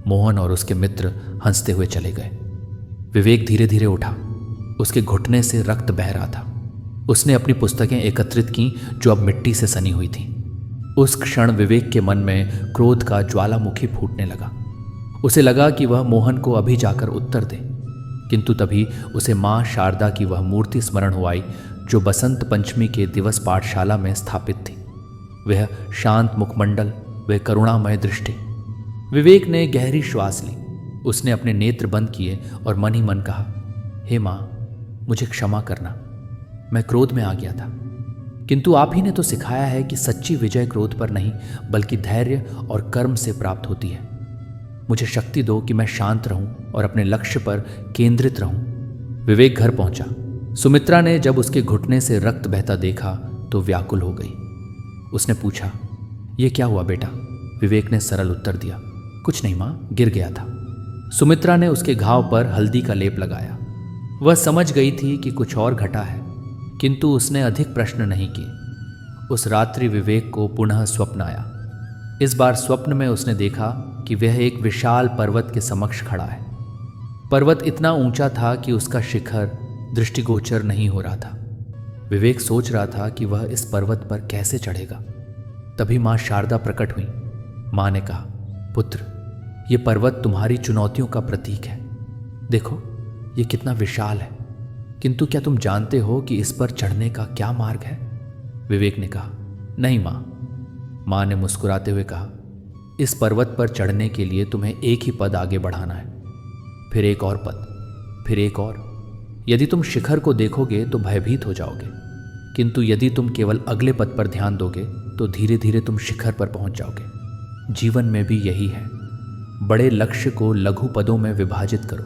मोहन और उसके मित्र हंसते हुए चले गए। विवेक धीरे धीरे उठा। उसके घुटने से रक्त बह रहा था। उसने अपनी पुस्तकें एकत्रित की जो अब मिट्टी से सनी हुई थीं। उस क्षण विवेक के मन में क्रोध का ज्वालामुखी फूटने लगा। उसे लगा कि वह मोहन को अभी जाकर उत्तर दे, किंतु तभी उसे माँ शारदा की वह मूर्ति स्मरण हो आई जो बसंत पंचमी के दिवस पाठशाला में स्थापित थी। वह शांत मुखमंडल, वह करुणामय दृष्टि। विवेक ने गहरी श्वास ली। उसने अपने नेत्र बंद किए और मन ही मन कहा, हे माँ, मुझे क्षमा करना, मैं क्रोध में आ गया था। किंतु आप ही ने तो सिखाया है कि सच्ची विजय क्रोध पर नहीं बल्कि धैर्य और कर्म से प्राप्त होती है। मुझे शक्ति दो कि मैं शांत रहूं और अपने लक्ष्य पर केंद्रित रहूं। विवेक घर पहुंचा। सुमित्रा ने जब उसके घुटने से रक्त बहता देखा तो व्याकुल हो गई। उसने पूछा, ये क्या हुआ बेटा? विवेक ने सरल उत्तर दिया, कुछ नहीं माँ, गिर गया था। सुमित्रा ने उसके घाव पर हल्दी का लेप लगाया। वह समझ गई थी कि कुछ और घटा है, किंतु उसने अधिक प्रश्न नहीं किए। उस रात्रि विवेक को पुनः स्वप्न आया। इस बार स्वप्न में उसने देखा कि वह एक विशाल पर्वत के समक्ष खड़ा है। पर्वत इतना ऊंचा था कि उसका शिखर दृष्टिगोचर नहीं हो रहा था। विवेक सोच रहा था कि वह इस पर्वत पर कैसे चढ़ेगा। तभी माँ शारदा प्रकट हुई। माँ ने कहा, पुत्र, ये पर्वत तुम्हारी चुनौतियों का प्रतीक है। देखो, ये कितना विशाल है, किंतु क्या तुम जानते हो कि इस पर चढ़ने का क्या मार्ग है? विवेक ने कहा, नहीं माँ। माँ ने मुस्कुराते हुए कहा, इस पर्वत पर चढ़ने के लिए तुम्हें एक ही पद आगे बढ़ाना है, फिर एक और पद, फिर एक और। यदि तुम शिखर को देखोगे तो भयभीत हो जाओगे, किंतु यदि तुम केवल अगले पद पर ध्यान दोगे तो धीरे धीरे तुम शिखर पर पहुंच जाओगे। जीवन में भी यही है। बड़े लक्ष्य को लघु पदों में विभाजित करो।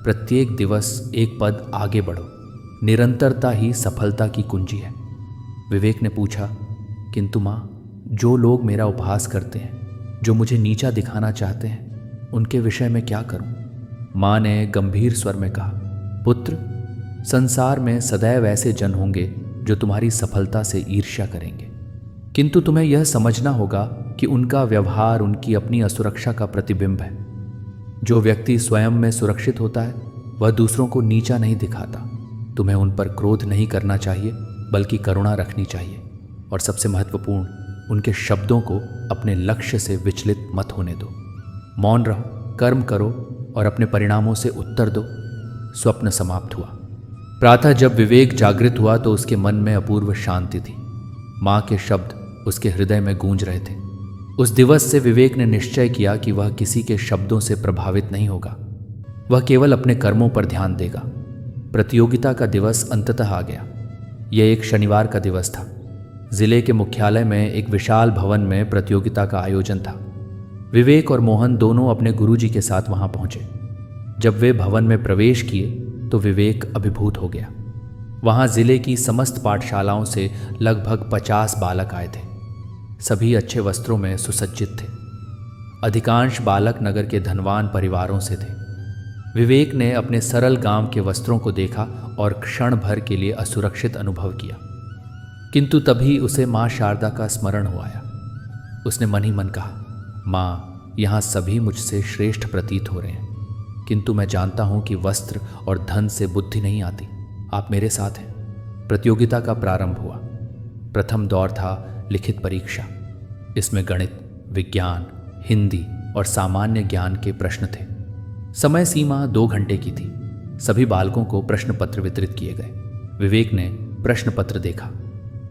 प्रत्येक दिवस एक पद आगे बढ़ो। निरंतरता ही सफलता की कुंजी है। विवेक ने पूछा, किंतु माँ, जो लोग मेरा उपहास करते हैं, जो मुझे नीचा दिखाना चाहते हैं, उनके विषय में क्या करूं? माँ ने गंभीर स्वर में कहा, पुत्र, संसार में सदैव ऐसे जन होंगे जो तुम्हारी सफलता से ईर्ष्या करेंगे, किंतु तुम्हें यह समझना होगा कि उनका व्यवहार उनकी अपनी असुरक्षा का प्रतिबिंब है। जो व्यक्ति स्वयं में सुरक्षित होता है वह दूसरों को नीचा नहीं दिखाता। तुम्हें उन पर क्रोध नहीं करना चाहिए बल्कि करुणा रखनी चाहिए, और सबसे महत्वपूर्ण, उनके शब्दों को अपने लक्ष्य से विचलित मत होने दो। मौन रहो, कर्म करो और अपने परिणामों से उत्तर दो। स्वप्न समाप्त हुआ। प्रातः जब विवेक जागृत हुआ तो उसके मन में अपूर्व शांति थी। माँ के शब्द उसके हृदय में गूंज रहे थे। उस दिवस से विवेक ने निश्चय किया कि वह किसी के शब्दों से प्रभावित नहीं होगा। वह केवल अपने कर्मों पर ध्यान देगा। प्रतियोगिता का दिवस अंततः आ गया। यह एक शनिवार का दिवस था। जिले के मुख्यालय में एक विशाल भवन में प्रतियोगिता का आयोजन था। विवेक और मोहन दोनों अपने गुरुजी के साथ वहां पहुंचे। जब वे भवन में प्रवेश किए तो विवेक अभिभूत हो गया। वहां जिले की समस्त पाठशालाओं से लगभग 50 बालक आए थे। सभी अच्छे वस्त्रों में सुसज्जित थे। अधिकांश बालक नगर के धनवान परिवारों से थे। विवेक ने अपने सरल गांव के वस्त्रों को देखा और क्षण भर के लिए असुरक्षित अनुभव किया, किंतु तभी उसे माँ शारदा का स्मरण हो आया। उसने मन ही मन कहा, माँ, यहाँ सभी मुझसे श्रेष्ठ प्रतीत हो रहे हैं, किंतु मैं जानता हूँ कि वस्त्र और धन से बुद्धि नहीं आती। आप मेरे साथ हैं। प्रतियोगिता का प्रारंभ हुआ। प्रथम दौर था लिखित परीक्षा। इसमें गणित, विज्ञान, हिंदी और सामान्य ज्ञान के प्रश्न थे। समय सीमा 2 घंटे की थी। सभी बालकों को प्रश्न पत्र वितरित किए गए। विवेक ने प्रश्न पत्र देखा।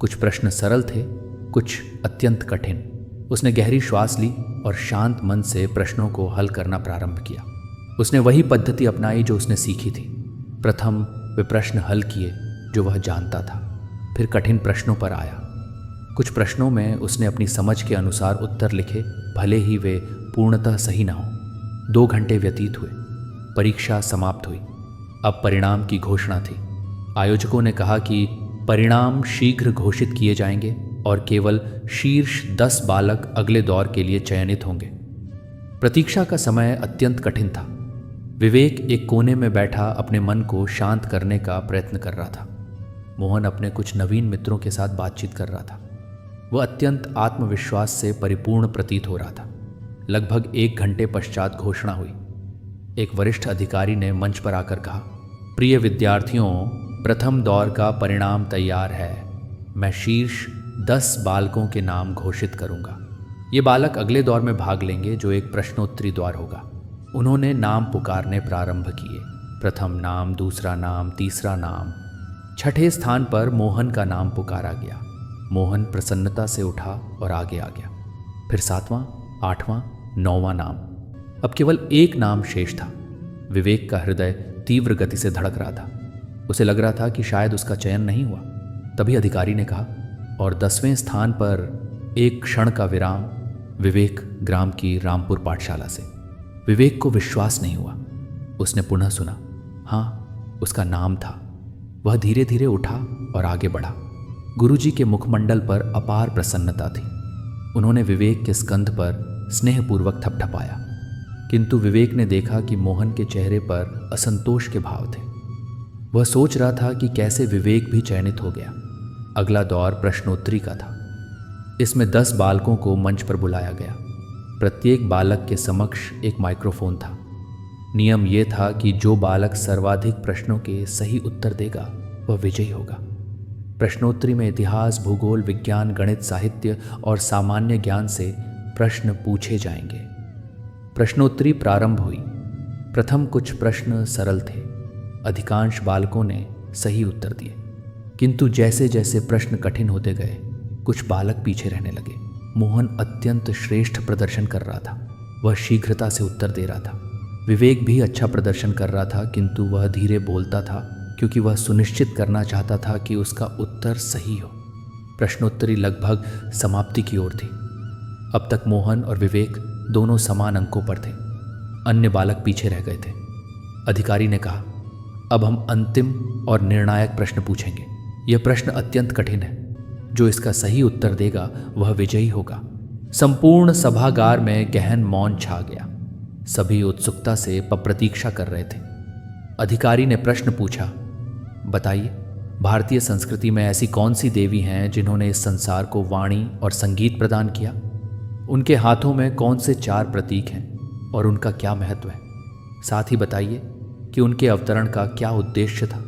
कुछ प्रश्न सरल थे, कुछ अत्यंत कठिन। उसने गहरी श्वास ली और शांत मन से प्रश्नों को हल करना प्रारंभ किया। उसने वही पद्धति अपनाई जो उसने सीखी थी। प्रथम वे प्रश्न हल किए जो वह जानता था। फिर कठिन प्रश्नों पर आया। कुछ प्रश्नों में उसने अपनी समझ के अनुसार उत्तर लिखे, भले ही वे पूर्णतः सही न हों। 2 घंटे व्यतीत हुए। परीक्षा समाप्त हुई। अब परिणाम की घोषणा थी। आयोजकों ने कहा कि परिणाम शीघ्र घोषित किए जाएंगे और केवल शीर्ष 10 बालक अगले दौर के लिए चयनित होंगे। प्रतीक्षा का समय अत्यंत कठिन था। विवेक एक कोने में बैठा अपने मन को शांत करने का प्रयत्न कर रहा था। मोहन अपने कुछ नवीन मित्रों के साथ बातचीत कर रहा था। वह अत्यंत आत्मविश्वास से परिपूर्ण प्रतीत हो रहा था। लगभग 1 घंटे पश्चात घोषणा हुई। एक वरिष्ठ अधिकारी ने मंच पर आकर कहा, प्रिय विद्यार्थियों, प्रथम दौर का परिणाम तैयार है। मैं शीर्ष 10 बालकों के नाम घोषित करूंगा। ये बालक अगले दौर में भाग लेंगे, जो एक प्रश्नोत्तरी द्वार होगा। उन्होंने नाम पुकारने प्रारंभ किए। प्रथम नाम, दूसरा नाम, तीसरा नाम। 6ठे स्थान पर मोहन का नाम पुकारा गया। मोहन प्रसन्नता से उठा और आगे आ गया। फिर 7वां, 8वां, 9वां नाम। अब केवल एक नाम शेष था। विवेक का हृदय तीव्र गति से धड़क रहा था। उसे लग रहा था कि शायद उसका चयन नहीं हुआ। तभी अधिकारी ने कहा, और 10वें स्थान पर एक क्षण का विराम, विवेक ग्राम की रामपुर पाठशाला से। विवेक को विश्वास नहीं हुआ। उसने पुनः सुना। हाँ, उसका नाम था। वह धीरे धीरे उठा और आगे बढ़ा। गुरुजी के मुखमंडल पर अपार प्रसन्नता थी। उन्होंने विवेक के स्कंध पर स्नेहपूर्वक थपथपाया, किंतु विवेक ने देखा कि मोहन के चेहरे पर असंतोष के भाव थे। वह सोच रहा था कि कैसे विवेक भी चयनित हो गया। अगला दौर प्रश्नोत्तरी का था। इसमें 10 बालकों को मंच पर बुलाया गया। प्रत्येक बालक के समक्ष एक माइक्रोफोन था। नियम यह था कि जो बालक सर्वाधिक प्रश्नों के सही उत्तर देगा वह विजयी होगा। प्रश्नोत्तरी में इतिहास, भूगोल, विज्ञान, गणित, साहित्य और सामान्य ज्ञान से प्रश्न पूछे जाएंगे। प्रश्नोत्तरी प्रारंभ हुई। प्रथम कुछ प्रश्न सरल थे। अधिकांश बालकों ने सही उत्तर दिए, किंतु जैसे जैसे प्रश्न कठिन होते गए, कुछ बालक पीछे रहने लगे। मोहन अत्यंत श्रेष्ठ प्रदर्शन कर रहा था। वह शीघ्रता से उत्तर दे रहा था। विवेक भी अच्छा प्रदर्शन कर रहा था, किंतु वह धीरे बोलता था क्योंकि वह सुनिश्चित करना चाहता था कि उसका उत्तर सही हो। प्रश्नोत्तरी लगभग समाप्ति की ओर थी। अब तक मोहन और विवेक दोनों समान अंकों पर थे। अन्य बालक पीछे रह गए थे। अधिकारी ने कहा, अब हम अंतिम और निर्णायक प्रश्न पूछेंगे। यह प्रश्न अत्यंत कठिन है। जो इसका सही उत्तर देगा वह विजयी होगा। संपूर्ण सभागार में गहन मौन छा गया। सभी उत्सुकता से प्रतीक्षा कर रहे थे। अधिकारी ने प्रश्न पूछा, बताइए, भारतीय संस्कृति में ऐसी कौन सी देवी हैं जिन्होंने इस संसार को वाणी और संगीत प्रदान किया? उनके हाथों में कौन से 4 प्रतीक हैं और उनका क्या महत्व है? साथ ही बताइए कि उनके अवतरण का क्या उद्देश्य था।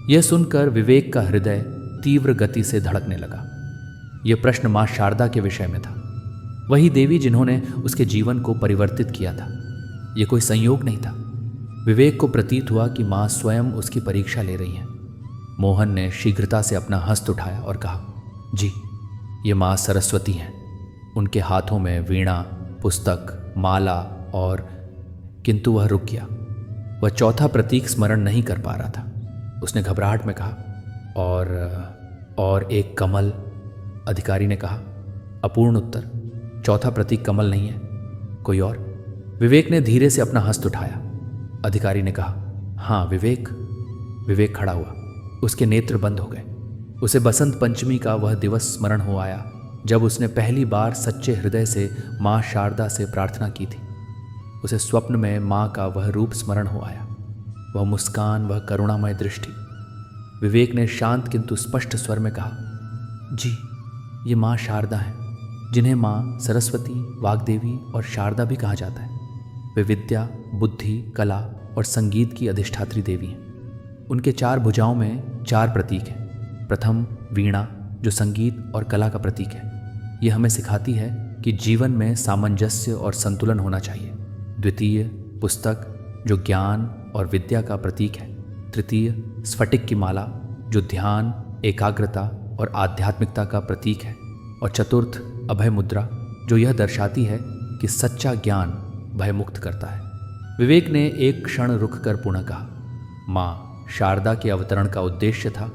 यह सुनकर विवेक का हृदय तीव्र गति से धड़कने लगा। यह प्रश्न मां शारदा के विषय में था। वही देवी जिन्होंने उसके जीवन को परिवर्तित किया था। यह कोई संयोग नहीं था। विवेक को प्रतीत हुआ कि मां स्वयं उसकी परीक्षा ले रही हैं। मोहन ने शीघ्रता से अपना हस्त उठाया और कहा, जी, ये मां सरस्वती हैं। उनके हाथों में वीणा, पुस्तक, माला और... किंतु वह रुक गया। वह चौथा प्रतीक स्मरण नहीं कर पा रहा था। उसने घबराहट में कहा, और एक कमल। अधिकारी ने कहा, अपूर्ण उत्तर। चौथा प्रतीक कमल नहीं है, कोई और। विवेक ने धीरे से अपना हस्त उठाया। अधिकारी ने कहा, हाँ विवेक। विवेक खड़ा हुआ। उसके नेत्र बंद हो गए। उसे बसंत पंचमी का वह दिवस स्मरण हो आया जब उसने पहली बार सच्चे हृदय से मां शारदा से प्रार्थना की थी। उसे स्वप्न में मां का वह रूप स्मरण हो आया, वह मुस्कान, वह करुणामय दृष्टि। विवेक ने शांत किंतु स्पष्ट स्वर में कहा, जी, ये मां शारदा हैं, जिन्हें मां सरस्वती, वाग्देवी और शारदा भी कहा जाता है। वे विद्या, बुद्धि, कला और संगीत की अधिष्ठात्री देवी हैं। उनके 4 भुजाओं में 4 प्रतीक हैं। प्रथम वीणा, जो संगीत और कला का प्रतीक है। यह हमें सिखाती है कि जीवन में सामंजस्य और संतुलन होना चाहिए। द्वितीय पुस्तक, जो ज्ञान और विद्या का प्रतीक है। तृतीय स्फटिक की माला, जो ध्यान, एकाग्रता और आध्यात्मिकता का प्रतीक है। और चतुर्थ अभय मुद्रा, जो यह दर्शाती है कि सच्चा ज्ञान भय मुक्त करता है। विवेक ने एक क्षण रुक कर पुनः कहा, माँ शारदा के अवतरण का उद्देश्य था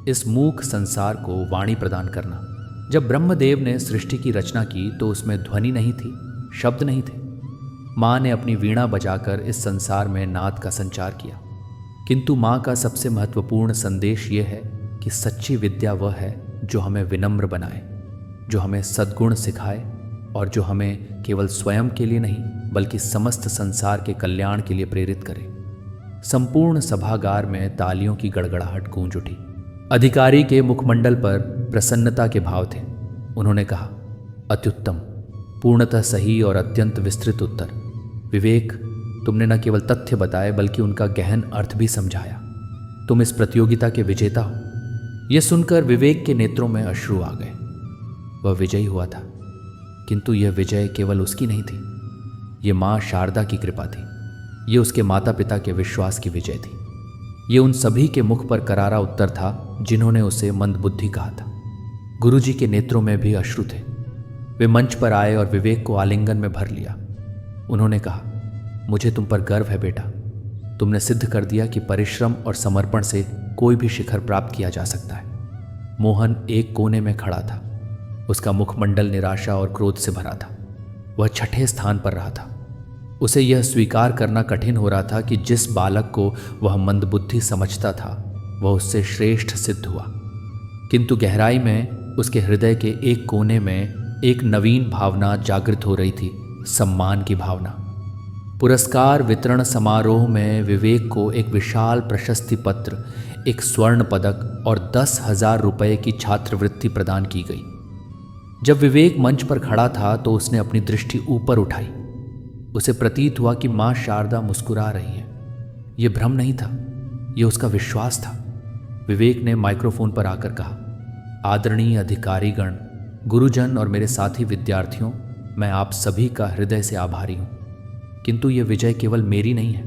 इस मूक संसार को वाणी प्रदान करना। जब ब्रह्मदेव ने सृष्टि की रचना की तो उसमें ध्वनि नहीं थी, शब्द नहीं थे। माँ ने अपनी वीणा बजाकर इस संसार में नाद का संचार किया। किंतु माँ का सबसे महत्वपूर्ण संदेश ये है कि सच्ची विद्या वह है जो हमें विनम्र बनाए, जो हमें सद्गुण सिखाए और जो हमें केवल स्वयं के लिए नहीं बल्कि समस्त संसार के कल्याण के लिए प्रेरित करे। संपूर्ण सभागार में तालियों की गड़गड़ाहट गूंज उठी। अधिकारी के मुखमंडल पर प्रसन्नता के भाव थे। उन्होंने कहा, अत्युत्तम, पूर्णतः सही और अत्यंत विस्तृत उत्तर। विवेक, तुमने न केवल तथ्य बताए बल्कि उनका गहन अर्थ भी समझाया। तुम इस प्रतियोगिता के विजेता हो। यह सुनकर विवेक के नेत्रों में अश्रु आ गए। वह विजयी हुआ था, किंतु यह विजय केवल उसकी नहीं थी। ये माँ शारदा की कृपा थी। ये उसके माता पिता के विश्वास की विजय थी। ये उन सभी के मुख पर करारा उत्तर था जिन्होंने उसे मंदबुद्धि कहा था। गुरुजी के नेत्रों में भी अश्रु थे। वे मंच पर आए और विवेक को आलिंगन में भर लिया। उन्होंने कहा, मुझे तुम पर गर्व है बेटा। तुमने सिद्ध कर दिया कि परिश्रम और समर्पण से कोई भी शिखर प्राप्त किया जा सकता है। मोहन एक कोने में खड़ा था। उसका मुखमंडल निराशा और क्रोध से भरा था। वह छठे स्थान पर रहा था। उसे यह स्वीकार करना कठिन हो रहा था कि जिस बालक को वह मंदबुद्धि समझता था वह उससे श्रेष्ठ सिद्ध हुआ। किंतु गहराई में उसके हृदय के एक कोने में एक नवीन भावना जागृत हो रही थी, सम्मान की भावना। पुरस्कार वितरण समारोह में विवेक को एक विशाल प्रशस्ति पत्र, एक स्वर्ण पदक और 10,000 रुपये की छात्रवृत्ति प्रदान की गई। जब विवेक मंच पर खड़ा था तो उसने अपनी दृष्टि ऊपर उठाई। उसे प्रतीत हुआ कि माँ शारदा मुस्कुरा रही है। यह भ्रम नहीं था, यह उसका विश्वास था। विवेक ने माइक्रोफोन पर आकर कहा, आदरणीय अधिकारीगण, गुरुजन और मेरे साथी विद्यार्थियों, मैं आप सभी का हृदय से आभारी हूँ। किंतु यह विजय केवल मेरी नहीं है,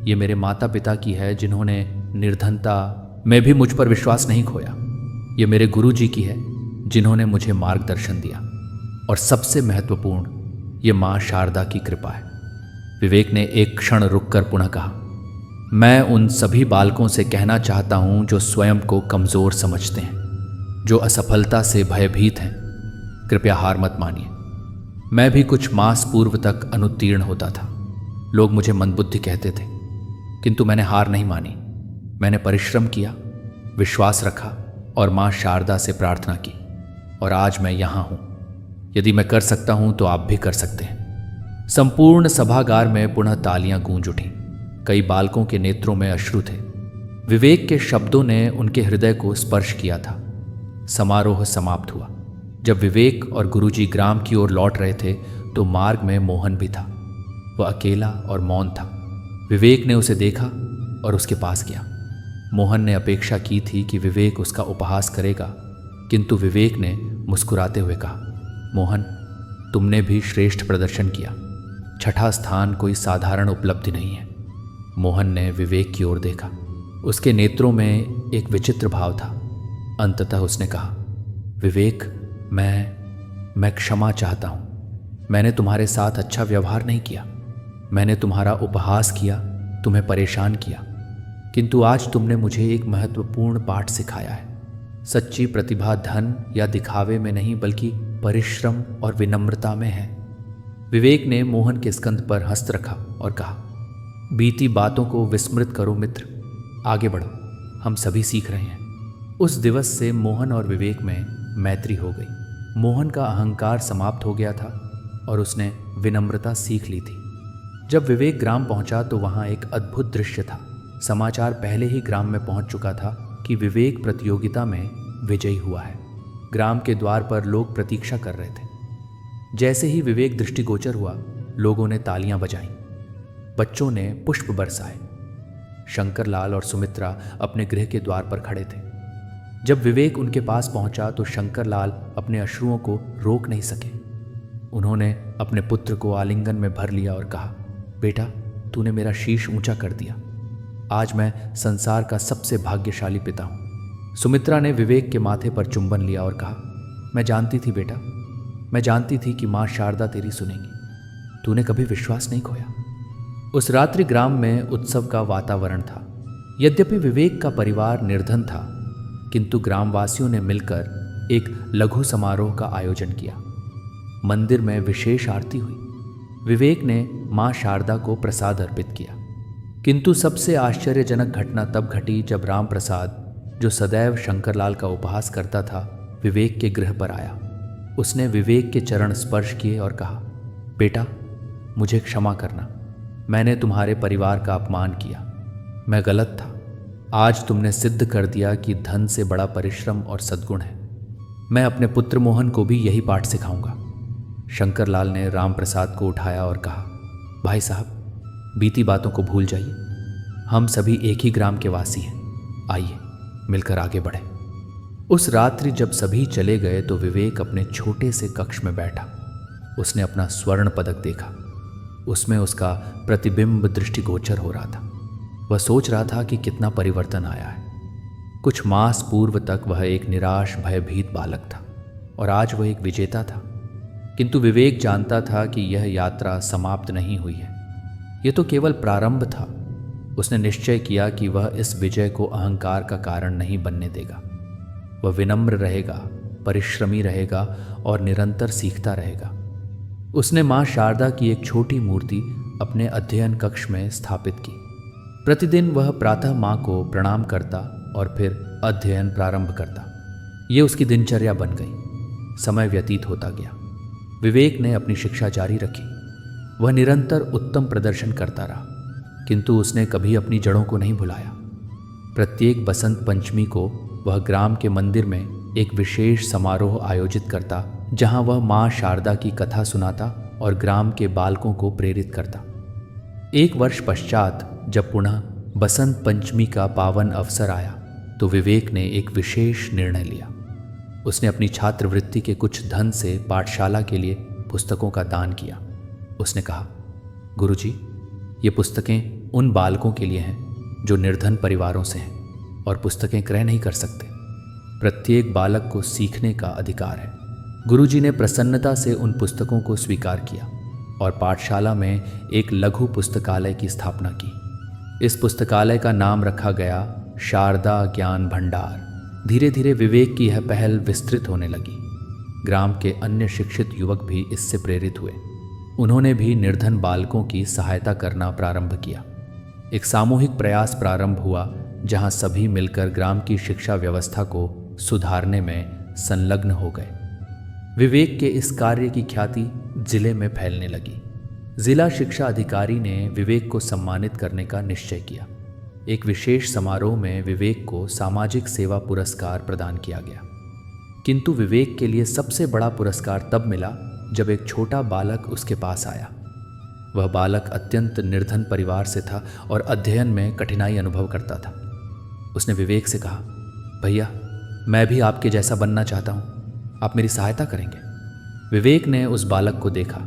ये मेरे माता पिता की है जिन्होंने निर्धनता में भी मुझ पर विश्वास नहीं खोया। ये मेरे गुरुजी की है जिन्होंने मुझे मार्गदर्शन दिया। और सबसे महत्वपूर्ण, ये माँ शारदा की कृपा है। विवेक ने एक क्षण रुककर पुनः कहा, मैं उन सभी बालकों से कहना चाहता हूँ जो स्वयं को कमज़ोर समझते हैं, जो असफलता से भयभीत हैं, कृपया हार मत मानिए। मैं भी कुछ मास पूर्व तक अनुत्तीर्ण होता था। लोग मुझे मंदबुद्धि कहते थे, किंतु मैंने हार नहीं मानी। मैंने परिश्रम किया, विश्वास रखा और माँ शारदा से प्रार्थना की, और आज मैं यहाँ हूँ। यदि मैं कर सकता हूँ तो आप भी कर सकते हैं। संपूर्ण सभागार में पुनः तालियां गूंज उठीं। कई बालकों के नेत्रों में अश्रु थे। विवेक के शब्दों ने उनके हृदय को स्पर्श किया था। समारोह समाप्त हुआ। जब विवेक और गुरुजी ग्राम की ओर लौट रहे थे तो मार्ग में मोहन भी था। वह अकेला और मौन था। विवेक ने उसे देखा और उसके पास गया। मोहन ने अपेक्षा की थी कि विवेक उसका उपहास करेगा, किंतु विवेक ने मुस्कुराते हुए कहा, मोहन, तुमने भी श्रेष्ठ प्रदर्शन किया। छठा स्थान कोई साधारण उपलब्धि नहीं है। मोहन ने विवेक की ओर देखा। उसके नेत्रों में एक विचित्र भाव था। अंततः उसने कहा, विवेक, मैं क्षमा चाहता हूँ। मैंने तुम्हारे साथ अच्छा व्यवहार नहीं किया। मैंने तुम्हारा उपहास किया, तुम्हें परेशान किया। किंतु आज तुमने मुझे एक महत्वपूर्ण पाठ सिखाया है। सच्ची प्रतिभा धन या दिखावे में नहीं बल्कि परिश्रम और विनम्रता में है। विवेक ने मोहन के स्कंध पर हस्त रखा और कहा, बीती बातों को विस्मृत करो मित्र, आगे बढ़ो, हम सभी सीख रहे हैं। उस दिवस से मोहन और विवेक में मैत्री हो गई। मोहन का अहंकार समाप्त हो गया था और उसने विनम्रता सीख ली थी। जब विवेक ग्राम पहुंचा तो वहां एक अद्भुत दृश्य था। समाचार पहले ही ग्राम में पहुंच चुका था कि विवेक प्रतियोगिता में विजयी हुआ है। ग्राम के द्वार पर लोग प्रतीक्षा कर रहे थे। जैसे ही विवेक दृष्टिगोचर हुआ, लोगों ने तालियां बजाईं, बच्चों ने पुष्प बरसाए। शंकरलाल और सुमित्रा अपने गृह के द्वार पर खड़े थे। जब विवेक उनके पास पहुंचा तो शंकरलाल अपने अश्रुओं को रोक नहीं सके। उन्होंने अपने पुत्र को आलिंगन में भर लिया और कहा, बेटा, तूने मेरा शीश ऊंचा कर दिया। आज मैं संसार का सबसे भाग्यशाली पिता हूं। सुमित्रा ने विवेक के माथे पर चुंबन लिया और कहा, मैं जानती थी बेटा, मैं जानती थी कि माँ शारदा तेरी सुनेगी। तूने कभी विश्वास नहीं खोया। उस रात्रि ग्राम में उत्सव का वातावरण था। यद्यपि विवेक का परिवार निर्धन था, किंतु ग्रामवासियों ने मिलकर एक लघु समारोह का आयोजन किया। मंदिर में विशेष आरती हुई। विवेक ने मां शारदा को प्रसाद अर्पित किया। किंतु सबसे आश्चर्यजनक घटना तब घटी जब राम प्रसाद, जो सदैव शंकरलाल का उपहास करता था, विवेक के गृह पर आया। उसने विवेक के चरण स्पर्श किए और कहा, बेटा, मुझे क्षमा करना, मैंने तुम्हारे परिवार का अपमान किया। मैं गलत था। आज तुमने सिद्ध कर दिया कि धन से बड़ा परिश्रम और सद्गुण है। मैं अपने पुत्र मोहन को भी यही पाठ सिखाऊंगा। शंकरलाल ने राम प्रसाद को उठाया और कहा, भाई साहब, बीती बातों को भूल जाइए। हम सभी एक ही ग्राम के वासी हैं। आइए मिलकर आगे बढ़े। उस रात्रि जब सभी चले गए तो विवेक अपने छोटे से कक्ष में बैठा। उसने अपना स्वर्ण पदक देखा। उसमें उसका प्रतिबिंब दृष्टिगोचर हो रहा था। वह सोच रहा था कि कितना परिवर्तन आया है। कुछ मास पूर्व तक वह एक निराश भयभीत बालक था और आज वह एक विजेता था। किंतु विवेक जानता था कि यह यात्रा समाप्त नहीं हुई है। यह तो केवल प्रारंभ था। उसने निश्चय किया कि वह इस विजय को अहंकार का कारण नहीं बनने देगा। वह विनम्र रहेगा, परिश्रमी रहेगा और निरंतर सीखता रहेगा। उसने मां शारदा की एक छोटी मूर्ति अपने अध्ययन कक्ष में स्थापित की। प्रतिदिन वह प्रातः मां को प्रणाम करता और फिर अध्ययन प्रारंभ करता। ये उसकी दिनचर्या बन गई। समय व्यतीत होता गया। विवेक ने अपनी शिक्षा जारी रखी। वह निरंतर उत्तम प्रदर्शन करता रहा, किंतु उसने कभी अपनी जड़ों को नहीं भुलाया। प्रत्येक बसंत पंचमी को वह ग्राम के मंदिर में एक विशेष समारोह आयोजित करता, जहां वह मां शारदा की कथा सुनाता और ग्राम के बालकों को प्रेरित करता। एक वर्ष पश्चात जब पुनः बसंत पंचमी का पावन अवसर आया तो विवेक ने एक विशेष निर्णय लिया। उसने अपनी छात्रवृत्ति के कुछ धन से पाठशाला के लिए पुस्तकों का दान किया। उसने कहा, गुरुजी, ये पुस्तकें उन बालकों के लिए हैं जो निर्धन परिवारों से हैं और पुस्तकें क्रय नहीं कर सकते। प्रत्येक बालक को सीखने का अधिकार है। गुरुजी ने प्रसन्नता से उन पुस्तकों को स्वीकार किया और पाठशाला में एक लघु पुस्तकालय की स्थापना की। इस पुस्तकालय का नाम रखा गया शारदा ज्ञान भंडार। धीरे धीरे विवेक की यह पहल विस्तृत होने लगी। ग्राम के अन्य शिक्षित युवक भी इससे प्रेरित हुए। उन्होंने भी निर्धन बालकों की सहायता करना प्रारंभ किया। एक सामूहिक प्रयास प्रारंभ हुआ जहां सभी मिलकर ग्राम की शिक्षा व्यवस्था को सुधारने में संलग्न हो गए। विवेक के इस कार्य की ख्याति जिले में फैलने लगी। जिला शिक्षा अधिकारी ने विवेक को सम्मानित करने का निश्चय किया। एक विशेष समारोह में विवेक को सामाजिक सेवा पुरस्कार प्रदान किया गया। किंतु विवेक के लिए सबसे बड़ा पुरस्कार तब मिला जब एक छोटा बालक उसके पास आया। वह बालक अत्यंत निर्धन परिवार से था और अध्ययन में कठिनाई अनुभव करता था। उसने विवेक से कहा, भैया, मैं भी आपके जैसा बनना चाहता हूँ, आप मेरी सहायता करेंगे? विवेक ने उस बालक को देखा।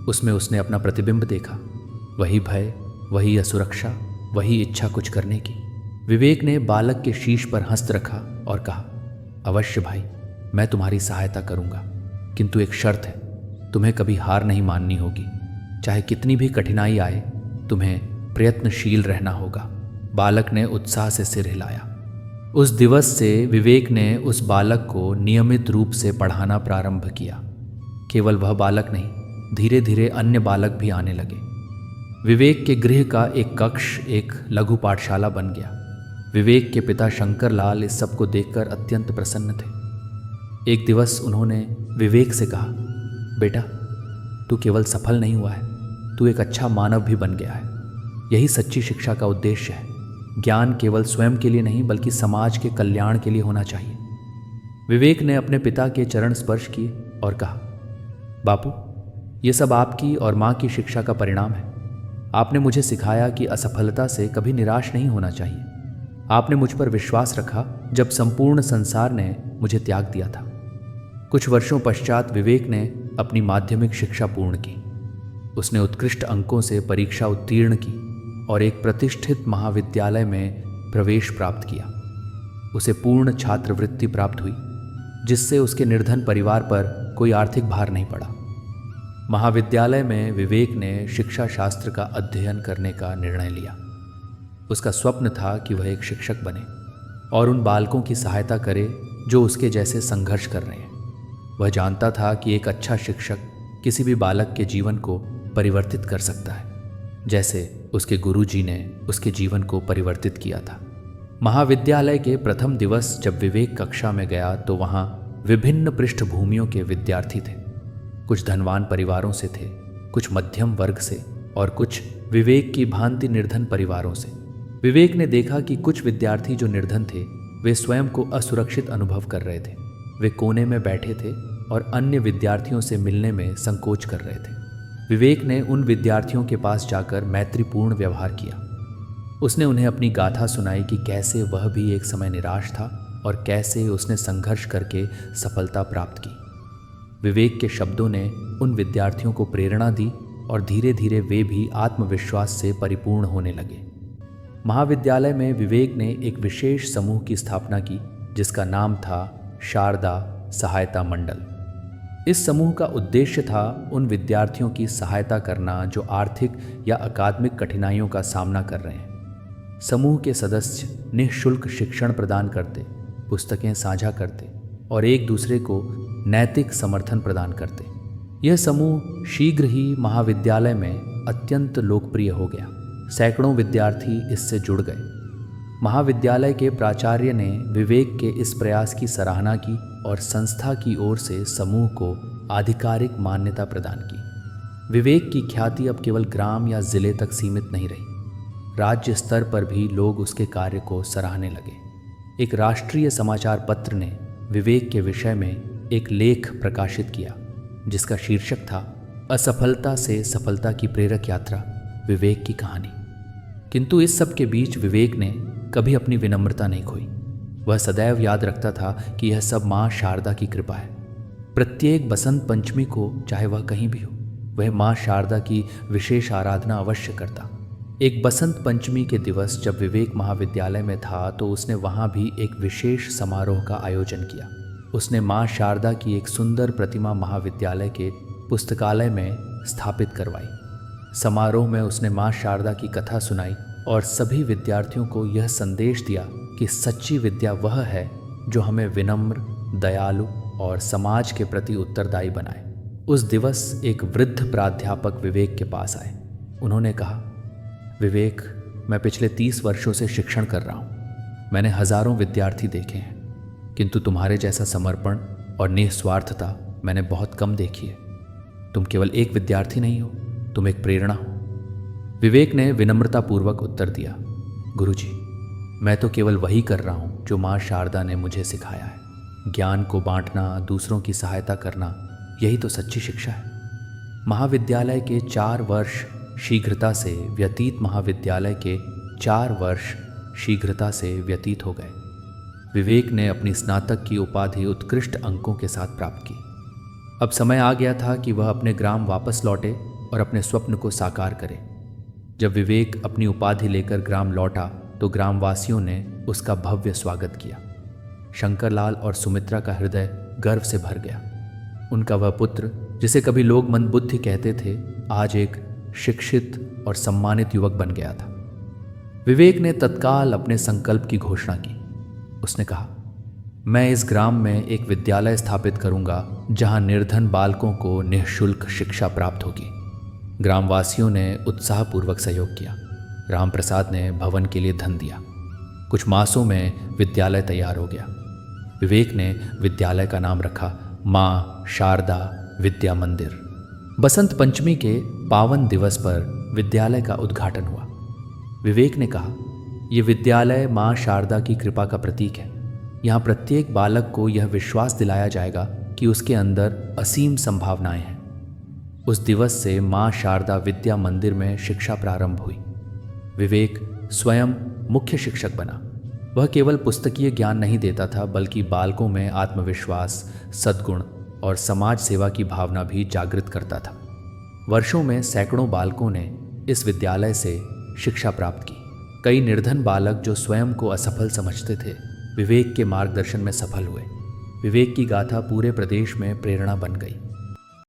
उसमें उसने अपना प्रतिबिंब देखा। वही भय, वही असुरक्षा, वही इच्छा कुछ करने की। विवेक ने बालक के शीश पर हस्त रखा और कहा, अवश्य भाई, मैं तुम्हारी सहायता करूंगा, किंतु एक शर्त है, तुम्हें कभी हार नहीं माननी होगी। चाहे कितनी भी कठिनाई आए, तुम्हें प्रयत्नशील रहना होगा। बालक ने उत्साह से सिर हिलाया। उस दिवस से विवेक ने उस बालक को नियमित रूप से पढ़ाना प्रारंभ किया। केवल वह बालक नहीं, धीरे धीरे अन्य बालक भी आने लगे। विवेक के गृह का एक कक्ष एक लघु पाठशाला बन गया। विवेक के पिता शंकरलाल इस सब को देखकर अत्यंत प्रसन्न थे। एक दिवस उन्होंने विवेक से कहा, बेटा, तू केवल सफल नहीं हुआ है, तू एक अच्छा मानव भी बन गया है। यही सच्ची शिक्षा का उद्देश्य है। ज्ञान केवल स्वयं के लिए नहीं बल्कि समाज के कल्याण के लिए होना चाहिए। विवेक ने अपने पिता के चरण स्पर्श किए और कहा, बापू, ये सब आपकी और माँ की शिक्षा का परिणाम है। आपने मुझे सिखाया कि असफलता से कभी निराश नहीं होना चाहिए। आपने मुझ पर विश्वास रखा जब संपूर्ण संसार ने मुझे त्याग दिया था। कुछ वर्षों पश्चात विवेक ने अपनी माध्यमिक शिक्षा पूर्ण की। उसने उत्कृष्ट अंकों से परीक्षा उत्तीर्ण की और एक प्रतिष्ठित महाविद्यालय में प्रवेश प्राप्त किया। उसे पूर्ण छात्रवृत्ति प्राप्त हुई, जिससे उसके निर्धन परिवार पर कोई आर्थिक भार नहीं पड़ा। महाविद्यालय में विवेक ने शिक्षा शास्त्र का अध्ययन करने का निर्णय लिया। उसका स्वप्न था कि वह एक शिक्षक बने। और उन बालकों की सहायता करे जो उसके जैसे संघर्ष कर रहे हैं। वह जानता था कि एक अच्छा शिक्षक किसी भी बालक के जीवन को परिवर्तित कर सकता है, जैसे उसके गुरुजी ने उसके जीवन को परिवर्तित किया था। महाविद्यालय के प्रथम दिवस जब विवेक कक्षा में गया तो वहाँ विभिन्न पृष्ठभूमियों के विद्यार्थी थे। कुछ धनवान परिवारों से थे, कुछ मध्यम वर्ग से और कुछ विवेक की भांति निर्धन परिवारों से। विवेक ने देखा कि कुछ विद्यार्थी जो निर्धन थे वे स्वयं को असुरक्षित अनुभव कर रहे थे। वे कोने में बैठे थे और अन्य विद्यार्थियों से मिलने में संकोच कर रहे थे। विवेक ने उन विद्यार्थियों के पास जाकर मैत्रीपूर्ण व्यवहार किया। उसने उन्हें अपनी गाथा सुनाई कि कैसे वह भी एक समय निराश था और कैसे उसने संघर्ष करके सफलता प्राप्त की। विवेक के शब्दों ने उन विद्यार्थियों को प्रेरणा दी और धीरे धीरे वे भी आत्मविश्वास से परिपूर्ण होने लगे। महाविद्यालय में विवेक ने एक विशेष समूह की स्थापना की जिसका नाम था शारदा सहायता मंडल। इस समूह का उद्देश्य था उन विद्यार्थियों की सहायता करना जो आर्थिक या अकादमिक कठिनाइयों का सामना कर रहे हैं। समूह के सदस्य निःशुल्क शिक्षण प्रदान करते, पुस्तकें साझा करते और एक दूसरे को नैतिक समर्थन प्रदान करते। यह समूह शीघ्र ही महाविद्यालय में अत्यंत लोकप्रिय हो गया। सैकड़ों विद्यार्थी इससे जुड़ गए। महाविद्यालय के प्राचार्य ने विवेक के इस प्रयास की सराहना की और संस्था की ओर से समूह को आधिकारिक मान्यता प्रदान की। विवेक की ख्याति अब केवल ग्राम या जिले तक सीमित नहीं रही, राज्य स्तर पर भी लोग उसके कार्य को सराहने लगे। एक राष्ट्रीय समाचार पत्र ने विवेक के विषय में एक लेख प्रकाशित किया जिसका शीर्षक था असफलता से सफलता की प्रेरक यात्रा, विवेक की कहानी। किंतु इस सब के बीच विवेक ने कभी अपनी विनम्रता नहीं खोई। वह सदैव याद रखता था कि यह सब माँ शारदा की कृपा है। प्रत्येक बसंत पंचमी को, चाहे वह कहीं भी हो, वह माँ शारदा की विशेष आराधना अवश्य करता। एक बसंत पंचमी के दिवस जब विवेक महाविद्यालय में था तो उसने वहाँ भी एक विशेष समारोह का आयोजन किया। उसने माँ शारदा की एक सुंदर प्रतिमा महाविद्यालय के पुस्तकालय में स्थापित करवाई। समारोह में उसने माँ शारदा की कथा सुनाई और सभी विद्यार्थियों को यह संदेश दिया कि सच्ची विद्या वह है जो हमें विनम्र, दयालु और समाज के प्रति उत्तरदायी बनाए। उस दिवस एक वृद्ध प्राध्यापक विवेक के पास आए। उन्होंने कहा, विवेक, मैं पिछले 30 वर्षों से शिक्षण कर रहा हूँ। मैंने हजारों विद्यार्थी देखे हैं, किंतु तुम्हारे जैसा समर्पण और निस्वार्थता मैंने बहुत कम देखी है। तुम केवल एक विद्यार्थी नहीं हो, तुम एक प्रेरणा हो। विवेक ने विनम्रतापूर्वक उत्तर दिया, गुरुजी, मैं तो केवल वही कर रहा हूँ जो माँ शारदा ने मुझे सिखाया है। ज्ञान को बांटना, दूसरों की सहायता करना, यही तो सच्ची शिक्षा है। महाविद्यालय के 4 वर्ष शीघ्रता से व्यतीत महाविद्यालय के 4 वर्ष शीघ्रता से व्यतीत हो गए। विवेक ने अपनी स्नातक की उपाधि उत्कृष्ट अंकों के साथ प्राप्त की। अब समय आ गया था कि वह अपने ग्राम वापस लौटे और अपने स्वप्न को साकार करे। जब विवेक अपनी उपाधि लेकर ग्राम लौटा तो ग्रामवासियों ने उसका भव्य स्वागत किया। शंकरलाल और सुमित्रा का हृदय गर्व से भर गया। उनका वह पुत्र, जिसे कभी लोग मंदबुद्धि कहते थे, आज एक शिक्षित और सम्मानित युवक बन गया था। विवेक ने तत्काल अपने संकल्प की घोषणा की। उसने कहा, मैं इस ग्राम में एक विद्यालय स्थापित करूंगा जहां निर्धन बालकों को निःशुल्क शिक्षा प्राप्त होगी। ग्रामवासियों ने उत्साहपूर्वक सहयोग किया। रामप्रसाद ने भवन के लिए धन दिया। कुछ मासों में विद्यालय तैयार हो गया। विवेक ने विद्यालय का नाम रखा माँ शारदा विद्या मंदिर। बसंत पंचमी के पावन दिवस पर विद्यालय का उद्घाटन हुआ। विवेक ने कहा, यह विद्यालय माँ शारदा की कृपा का प्रतीक है। यहाँ प्रत्येक बालक को यह विश्वास दिलाया जाएगा कि उसके अंदर असीम संभावनाएं हैं। उस दिवस से माँ शारदा विद्या मंदिर में शिक्षा प्रारंभ हुई। विवेक स्वयं मुख्य शिक्षक बना। वह केवल पुस्तकीय ज्ञान नहीं देता था, बल्कि बालकों में आत्मविश्वास, सद्गुण और समाज सेवा की भावना भी जागृत करता था। वर्षों में सैकड़ों बालकों ने इस विद्यालय से शिक्षा प्राप्त की। कई निर्धन बालक जो स्वयं को असफल समझते थे, विवेक के मार्गदर्शन में सफल हुए। विवेक की गाथा पूरे प्रदेश में प्रेरणा बन गई।